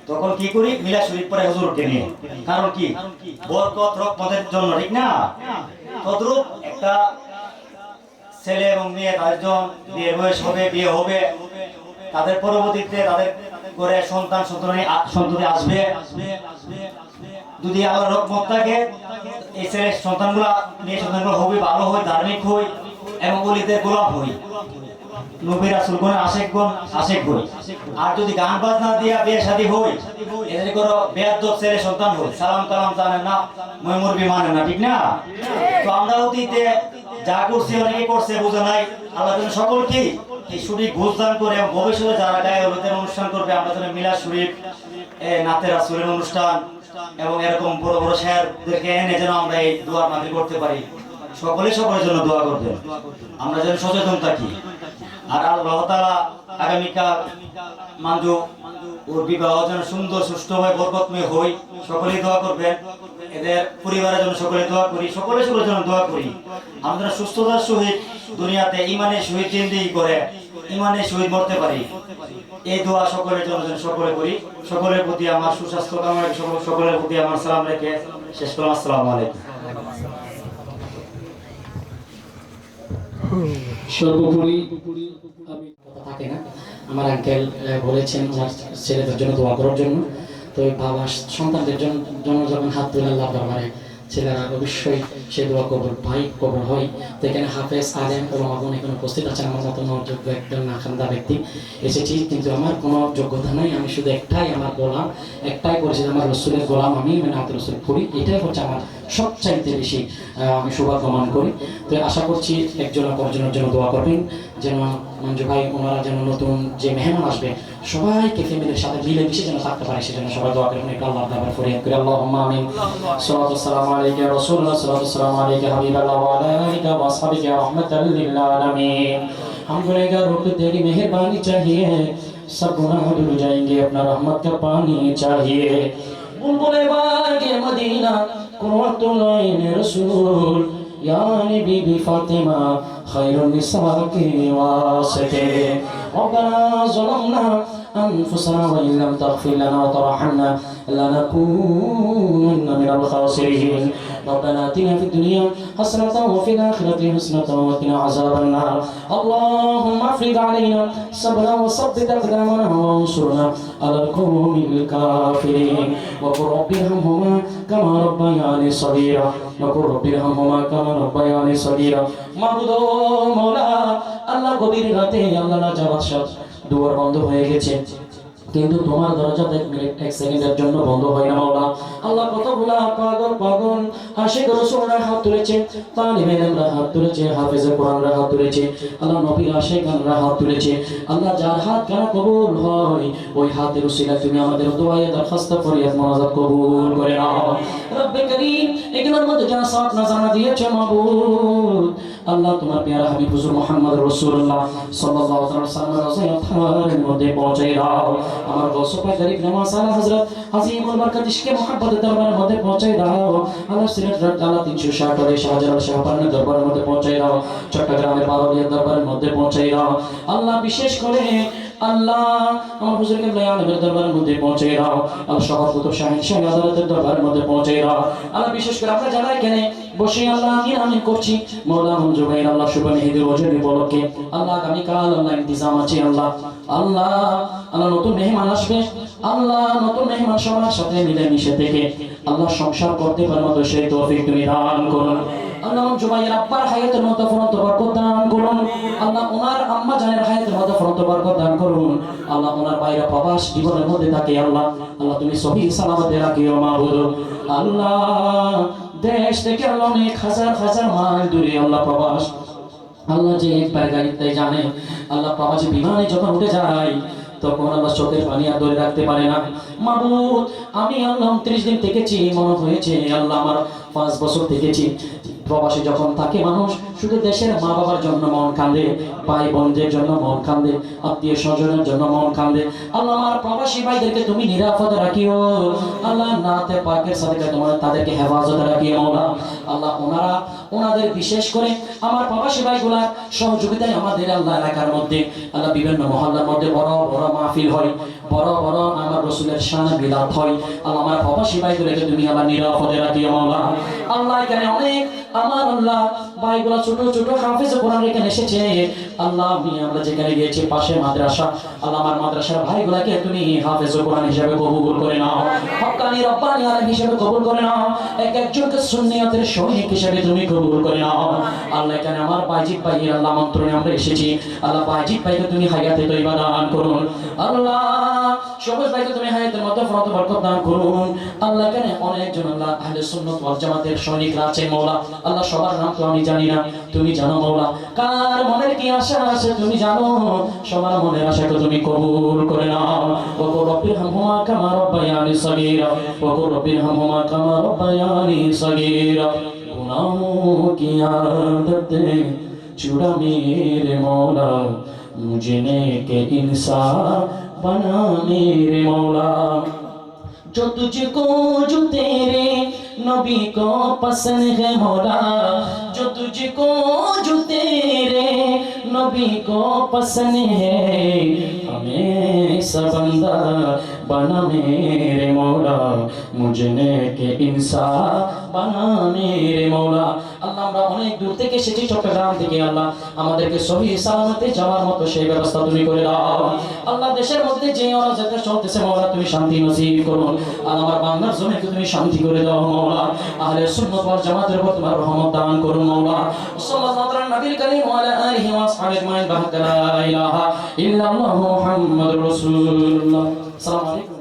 তখন কি করি? মিলাদ শরীফ পড়ে হুজুরকে নিয়ে। কারণ কি? বরকত রহমতের জন্য, ঠিক না? তদ্রূপ একটা ছেলে এবং মেয়ে, তাদের বিয়ের বয়স হবে, বিয়ে হবে, তাদের পরবর্তীতে তাদের ঘরে সন্তান আসবে। যদি আল্লাহর রহমত থাকে, এই ছেলে সন্তানগুলা, মেয়ে সন্তানগুলো হবে ভালো হয়, ধার্মিক হয় এবং ওলিদের গোলাপ হয়, নবী রাসূলগণের আশেক হই। আর যদি গান বাজনা দিয়া বিয়ে শাদী হই, এদের করো বেয়াদব ছেলে সন্তান হই, সালাম কালাম জানে না, মুরবি মানে না, ঠিক না? তো আমরা অতীতে যা করছি, অনেকে করছে, বুঝে নাই। আল্লাহ যেন সকলকে এই সঠিক বুঝ দান করে এবং ভবিষ্যতে যারা গায়ে হলুদের অনুষ্ঠান করবে, আমরা যেন মিলাদ শরীফ, নাতে রাসূলের অনুষ্ঠান এবং এরকম বড় বড় শেয়ারদেরকে এনে যেন আমরা এই দোয়া নাজিল করতে পারি। সকলের জন্য দোয়া করবেন, আমরা যেন সচেতন থাকি। আর আল্লাহ তাআলা আগামীকাল মানজু ওর বিবাহ যেন সুন্দর সুষ্ঠুভাবে বরকতময় হয়, সকলেই দোয়া করবেন। এদের পরিবারের জন্য সকলে দোয়া করি, সকলের জন্য দোয়া করি। আমরা সুস্থতার সহিত দুনিয়াতে ইমানের সহিত জিন্দেগি করে ইমানের সহিত মরতে পারি, এই দোয়া সকলের জন্য সকলে করি। সকলের প্রতি আমার সুস্বাস্থ্য কামনা, সকলের প্রতি আমার সালাম রেখে শেষ করলাম। আসসালামু আলাইকুম। সর্বোপরি আমি থাকে না, আমার আঙ্কেল বলেছেন যার ছেলেদের জন্য দোয়া করার জন্য। তো বাবা সন্তানদের জন্য যখন হাত তুলে আল্লাহ দরবারে, ছেলেরা অবশ্যই সে দোয়া কবুল ভাই কবুল হয়। তো এখানে হাফেজ, আলেম এবং আগুন এখানে উপস্থিত আছেন, আমার মতো যোগ্য একজন নাখান্দা ব্যক্তি এসেছি, কিন্তু আমার কোনো যোগ্যতা নাই। আমি শুধু আমার গোলাম, একটাই পরিচিত, আমার রসুলের গোলাম আমি, মানে হাত রসুল করি, এটাই হচ্ছে আমার সবচাইতে বেশি আমি সৌভাগ্য মান করি। তো আশা করছি একজন অপরজনের জন্য দোয়া করবেন, যেন মঞ্জু ভাই ওনারা যেন নতুন যে মেহমান আসবে সবাইকে ফ্যামিলির সাথে মিলে মিশে যেন থাকতে পারে, সেজন্য সবাই দোয়া করবেন। আল্লাহর দরবারে ফরিয়াদ করি, আল্লাহুম্মা আমিন। সাল্লাতু ওয়াসসালামু আলাইকা ইয়া রাসূলুল্লাহ, সাল্লাতু ওয়াসসালামু আলাইকা হাবিবাল্লাহ ওয়া আলা আলিকা ওয়া আসহাবিকা রাহমাতাল লিল আলামিন। हम गुनहगारों को तेरी मेहरबानी चाहिए, सब गुनाह धुल जाएंगे, अपना रहमत का पानी चाहिए। बुलबुले बागे मदीना कुर्रतुल आइन रसूल, या नबी बी फातिमा खैरुन निसा के वास्ते। रब्बना ज़लमना أنفسنا وإن لم تغفر لنا وترحمنا لنكونن من الخاسرين. ربنا آتنا في الدنيا حسنة وفي الآخرة حسنة وقنا عذاب النار. اللهم افرض علينا صبرا وثبت أقدامنا وانصرنا على القوم الكافرين. وقل رب ارحمهما كما ربياني صغيرا، وقل رب ارحمهما كما ربياني صغيرا. মাবুদ মওলা, আল্লাহ গভীর রাতে আল্লাহ নাজাত দুয়ার বন্ধ হয়ে গেছে, কিন্তু তোমার দরজা 1 মিনিট 1 সেকেন্ডের জন্য বন্ধ হয় না মাওলা। আল্লাহ কতগুলা পাগল আশিক রাসূলরা হাত তুলেছে, তালিবে ইলমরা হাত তুলেছে, হাফেজে কোরআনরা হাত তুলেছে, আল্লাহ নবীর আশিকরা হাত তুলেছে। আল্লাহ যার হাত কানা কবুল হয় ওই হাতের উসিলায় তুমি আমাদের দোয়া দরখাস্ত ফরিয়াদ মুনাজাত কবুল করে নাও। রব্বে করিম এগুলোর মধ্যে যা সওয়াব নজরানা দিয়েছো মাবুদ, আল্লাহ তোমার প্যারা হাবিব হুজুর মুহাম্মদ রাসূলুল্লাহ সাল্লাল্লাহু আলাইহি ওয়াসাল্লামের রাসূলের মধ্যে পৌঁছে দাও। আমার গৌসে পাক গরিব নওয়াজ আলা হযরত আজিমুল বরকত ইশকে মুহাব্বতের দরবারের মধ্যে পৌঁছে দাও। আল্লাহ সিরাত আল্লাহ 360 এর শাহজালাল শাহপানের দরবারের মধ্যে পৌঁছে দাও। চট্টগ্রামের বারোলিয়ার দরবারের মধ্যে পৌঁছে দাও। আল্লাহ বিশেষ করে আল্লাহ আমার হুজুর কিবলা আলমের দরবারের মধ্যে পৌঁছে দাও। আল্লাহ শহরকুতুব শাহিন শাহ আদালতের দরবারের মধ্যে পৌঁছে দাও। আল্লাহ বিশেষ করে আমরা যারা এখানে বসে আল্লাহ আমিন করছি মওলা মঞ্জু ভাইয়ের আল্লাহ শুভ মেহেদি রজনী উপলক্ষে আল্লাহ আগামীকাল আল্লাহ ইন্তজাম আছে আল্লাহ আল্লাহ নতুন মেহমান আসবে আল্লাহ নতুন মেহমান সবার সাথে মিলেমিশে থেকে আল্লাহ সংসার করতে পারার মতো সেই তৌফিক তুমি দান করুন। আল্লাহ জুমাইয়ের আব্বার হায়াতের মতো ফরত বরকত দান করুন। আল্লাহ ওনার আম্মা জানের হায়াতের মতো ফরত বরকত দান করুন। আল্লাহ ওনার বাইরে প্রবাস জীবনের মধ্যে থাকে আল্লাহ তুমি সহি সালামতে রাখিও মাবুদ। আল্লাহ দেশ থেকে আল্লাহ অনেক হাজার মাইল দূরে আল্লাহ প্রবাস আল্লাহ যে একবার গাড়িতে জানে আল্লাহ প্রবাসী বিমানে যখন উঠে যায় তখন আল্লাহ চোখের পানি আর ধরে রাখতে পারে না মাবুদ। আমি আল্লাহ 29 দিন থেকেছি, মনে হয়েছে আল্লাহ আমার 5 বছর থেকেছি। প্রবাসী যখন থাকে মানুষ শুধু দেশের মা বাবার জন্য মন কাঁদে, ভাই বোনদের জন্য মন কাঁদে, আত্মীয় স্বজনের জন্য মন কাঁদে। আল্লাহ আমার প্রবাসী ভাইদেরকে তুমি নিরাপদে রাখিও আল্লাহ, নাতে পাকের সাথে তোমার তাদেরকে হেফাজতে রাখিও মাওলা। আল্লাহ ওনাদের বিশেষ করে আমার প্রবাসী ভাইগুলার সহযোগিতায় আমাদের আল্লাহ এলাকার মধ্যে আল্লাহ বিভিন্ন মহল্লার মধ্যে বড় বড় মাহফিল হয়, বড় বড় আমার রাসূলের শান মিলাদ হয়। আল্লাহ আমার প্রবাসী ভাইগুলোকে তুমি আল্লাহ নিরাপদে রাখিও মাওলা। আল্লাহ এখানে অনেক আমার আল্লাহ ভাইগুলা ছোট ছোট হাফেজ কোরআন এখানে এসেছে আল্লাহ। আমরা যেখানে গিয়েছি পাশে মাদ্রাসা আল্লাহ আমার মাদ্রাসার ভাইগুলাকে তুমি হাফেজ কোরআন হিসেবে কবুল করে নাও, হক্কানি রব্বানি আলেম হিসেবে কবুল করে নাও, এক একজনকে সুন্নিয়তের সৈনিক হিসেবে তুমি কবুল করে নাও। আল্লাহ এখানে আমার বাইজিদ ভাইয়ের আল্লাহ আমন্ত্রণে আমরা এসেছি আল্লাহ বাইজিদ ভাইকে তুমি হায়াতে তৈবা দান করুন আল্লাহ, সবুজ ভাইকে তুমি হায়াতের মধ্যে ফরত বরকত দান করুন আল্লাহ। এখানে অনেকজন আল্লাহ আহলে সুন্নাত ওয়াল জামাতের সৈনিকরা আছে মাওলা আল্লাহ, সবার নাম তো আমি জানি না, তুমি জানো মাওলা। কার মনের কি আশা আছে তুমি জানো, সবার মনের আশাকে তুমি কবুল করে নাও। ওয়া কুর রব্বির হামহুমা কামা রাব্বায়ানি সগীরা, ওয়া কুর রব্বির হামহুমা কামা রাব্বায়ানি সগীরা। গুনাहों की आदत छुड़ा मेरे मौला, मुझे नेक इंसान बना मेरे मौला। जो तुझको जो तेरे नबी को पसंद है मौला, जो तुझको जो तेरे नबी को पसंद है, हमें सब बंदा बना मेरे मौला, मुझे नेक इंसान बना मेरे मौला। আল্লাহ আমরা অনেক দূর থেকে এসেছি চট্টগ্রাম থেকে আল্লাহ, আমাদেরকে সহি সালামতে যাওয়ার মতো সেই ব্যবস্থা তুমি করে দাও আল্লাহ। দেশের মধ্যে যে অরাজকতা চলতেছে মাওলা তুমি শান্তি নসিব করুন আল্লাহ, আমার বাংলার জমিকে তুমি শান্তি করে দাও মাওলা। আহলে সুন্নাত ওয়াল জামাতের উপর তোমার রহমত দান করুন মাওলা। সাল্লাল্লাহু আলা নবীল করিম ওয়া আলা আলিহি ওয়া আসহাবিহি আজমাইন। লা ইলাহা ইল্লাল্লাহু মুহাম্মাদুর রাসূলুল্লাহ। আসসালামু আলাইকুম।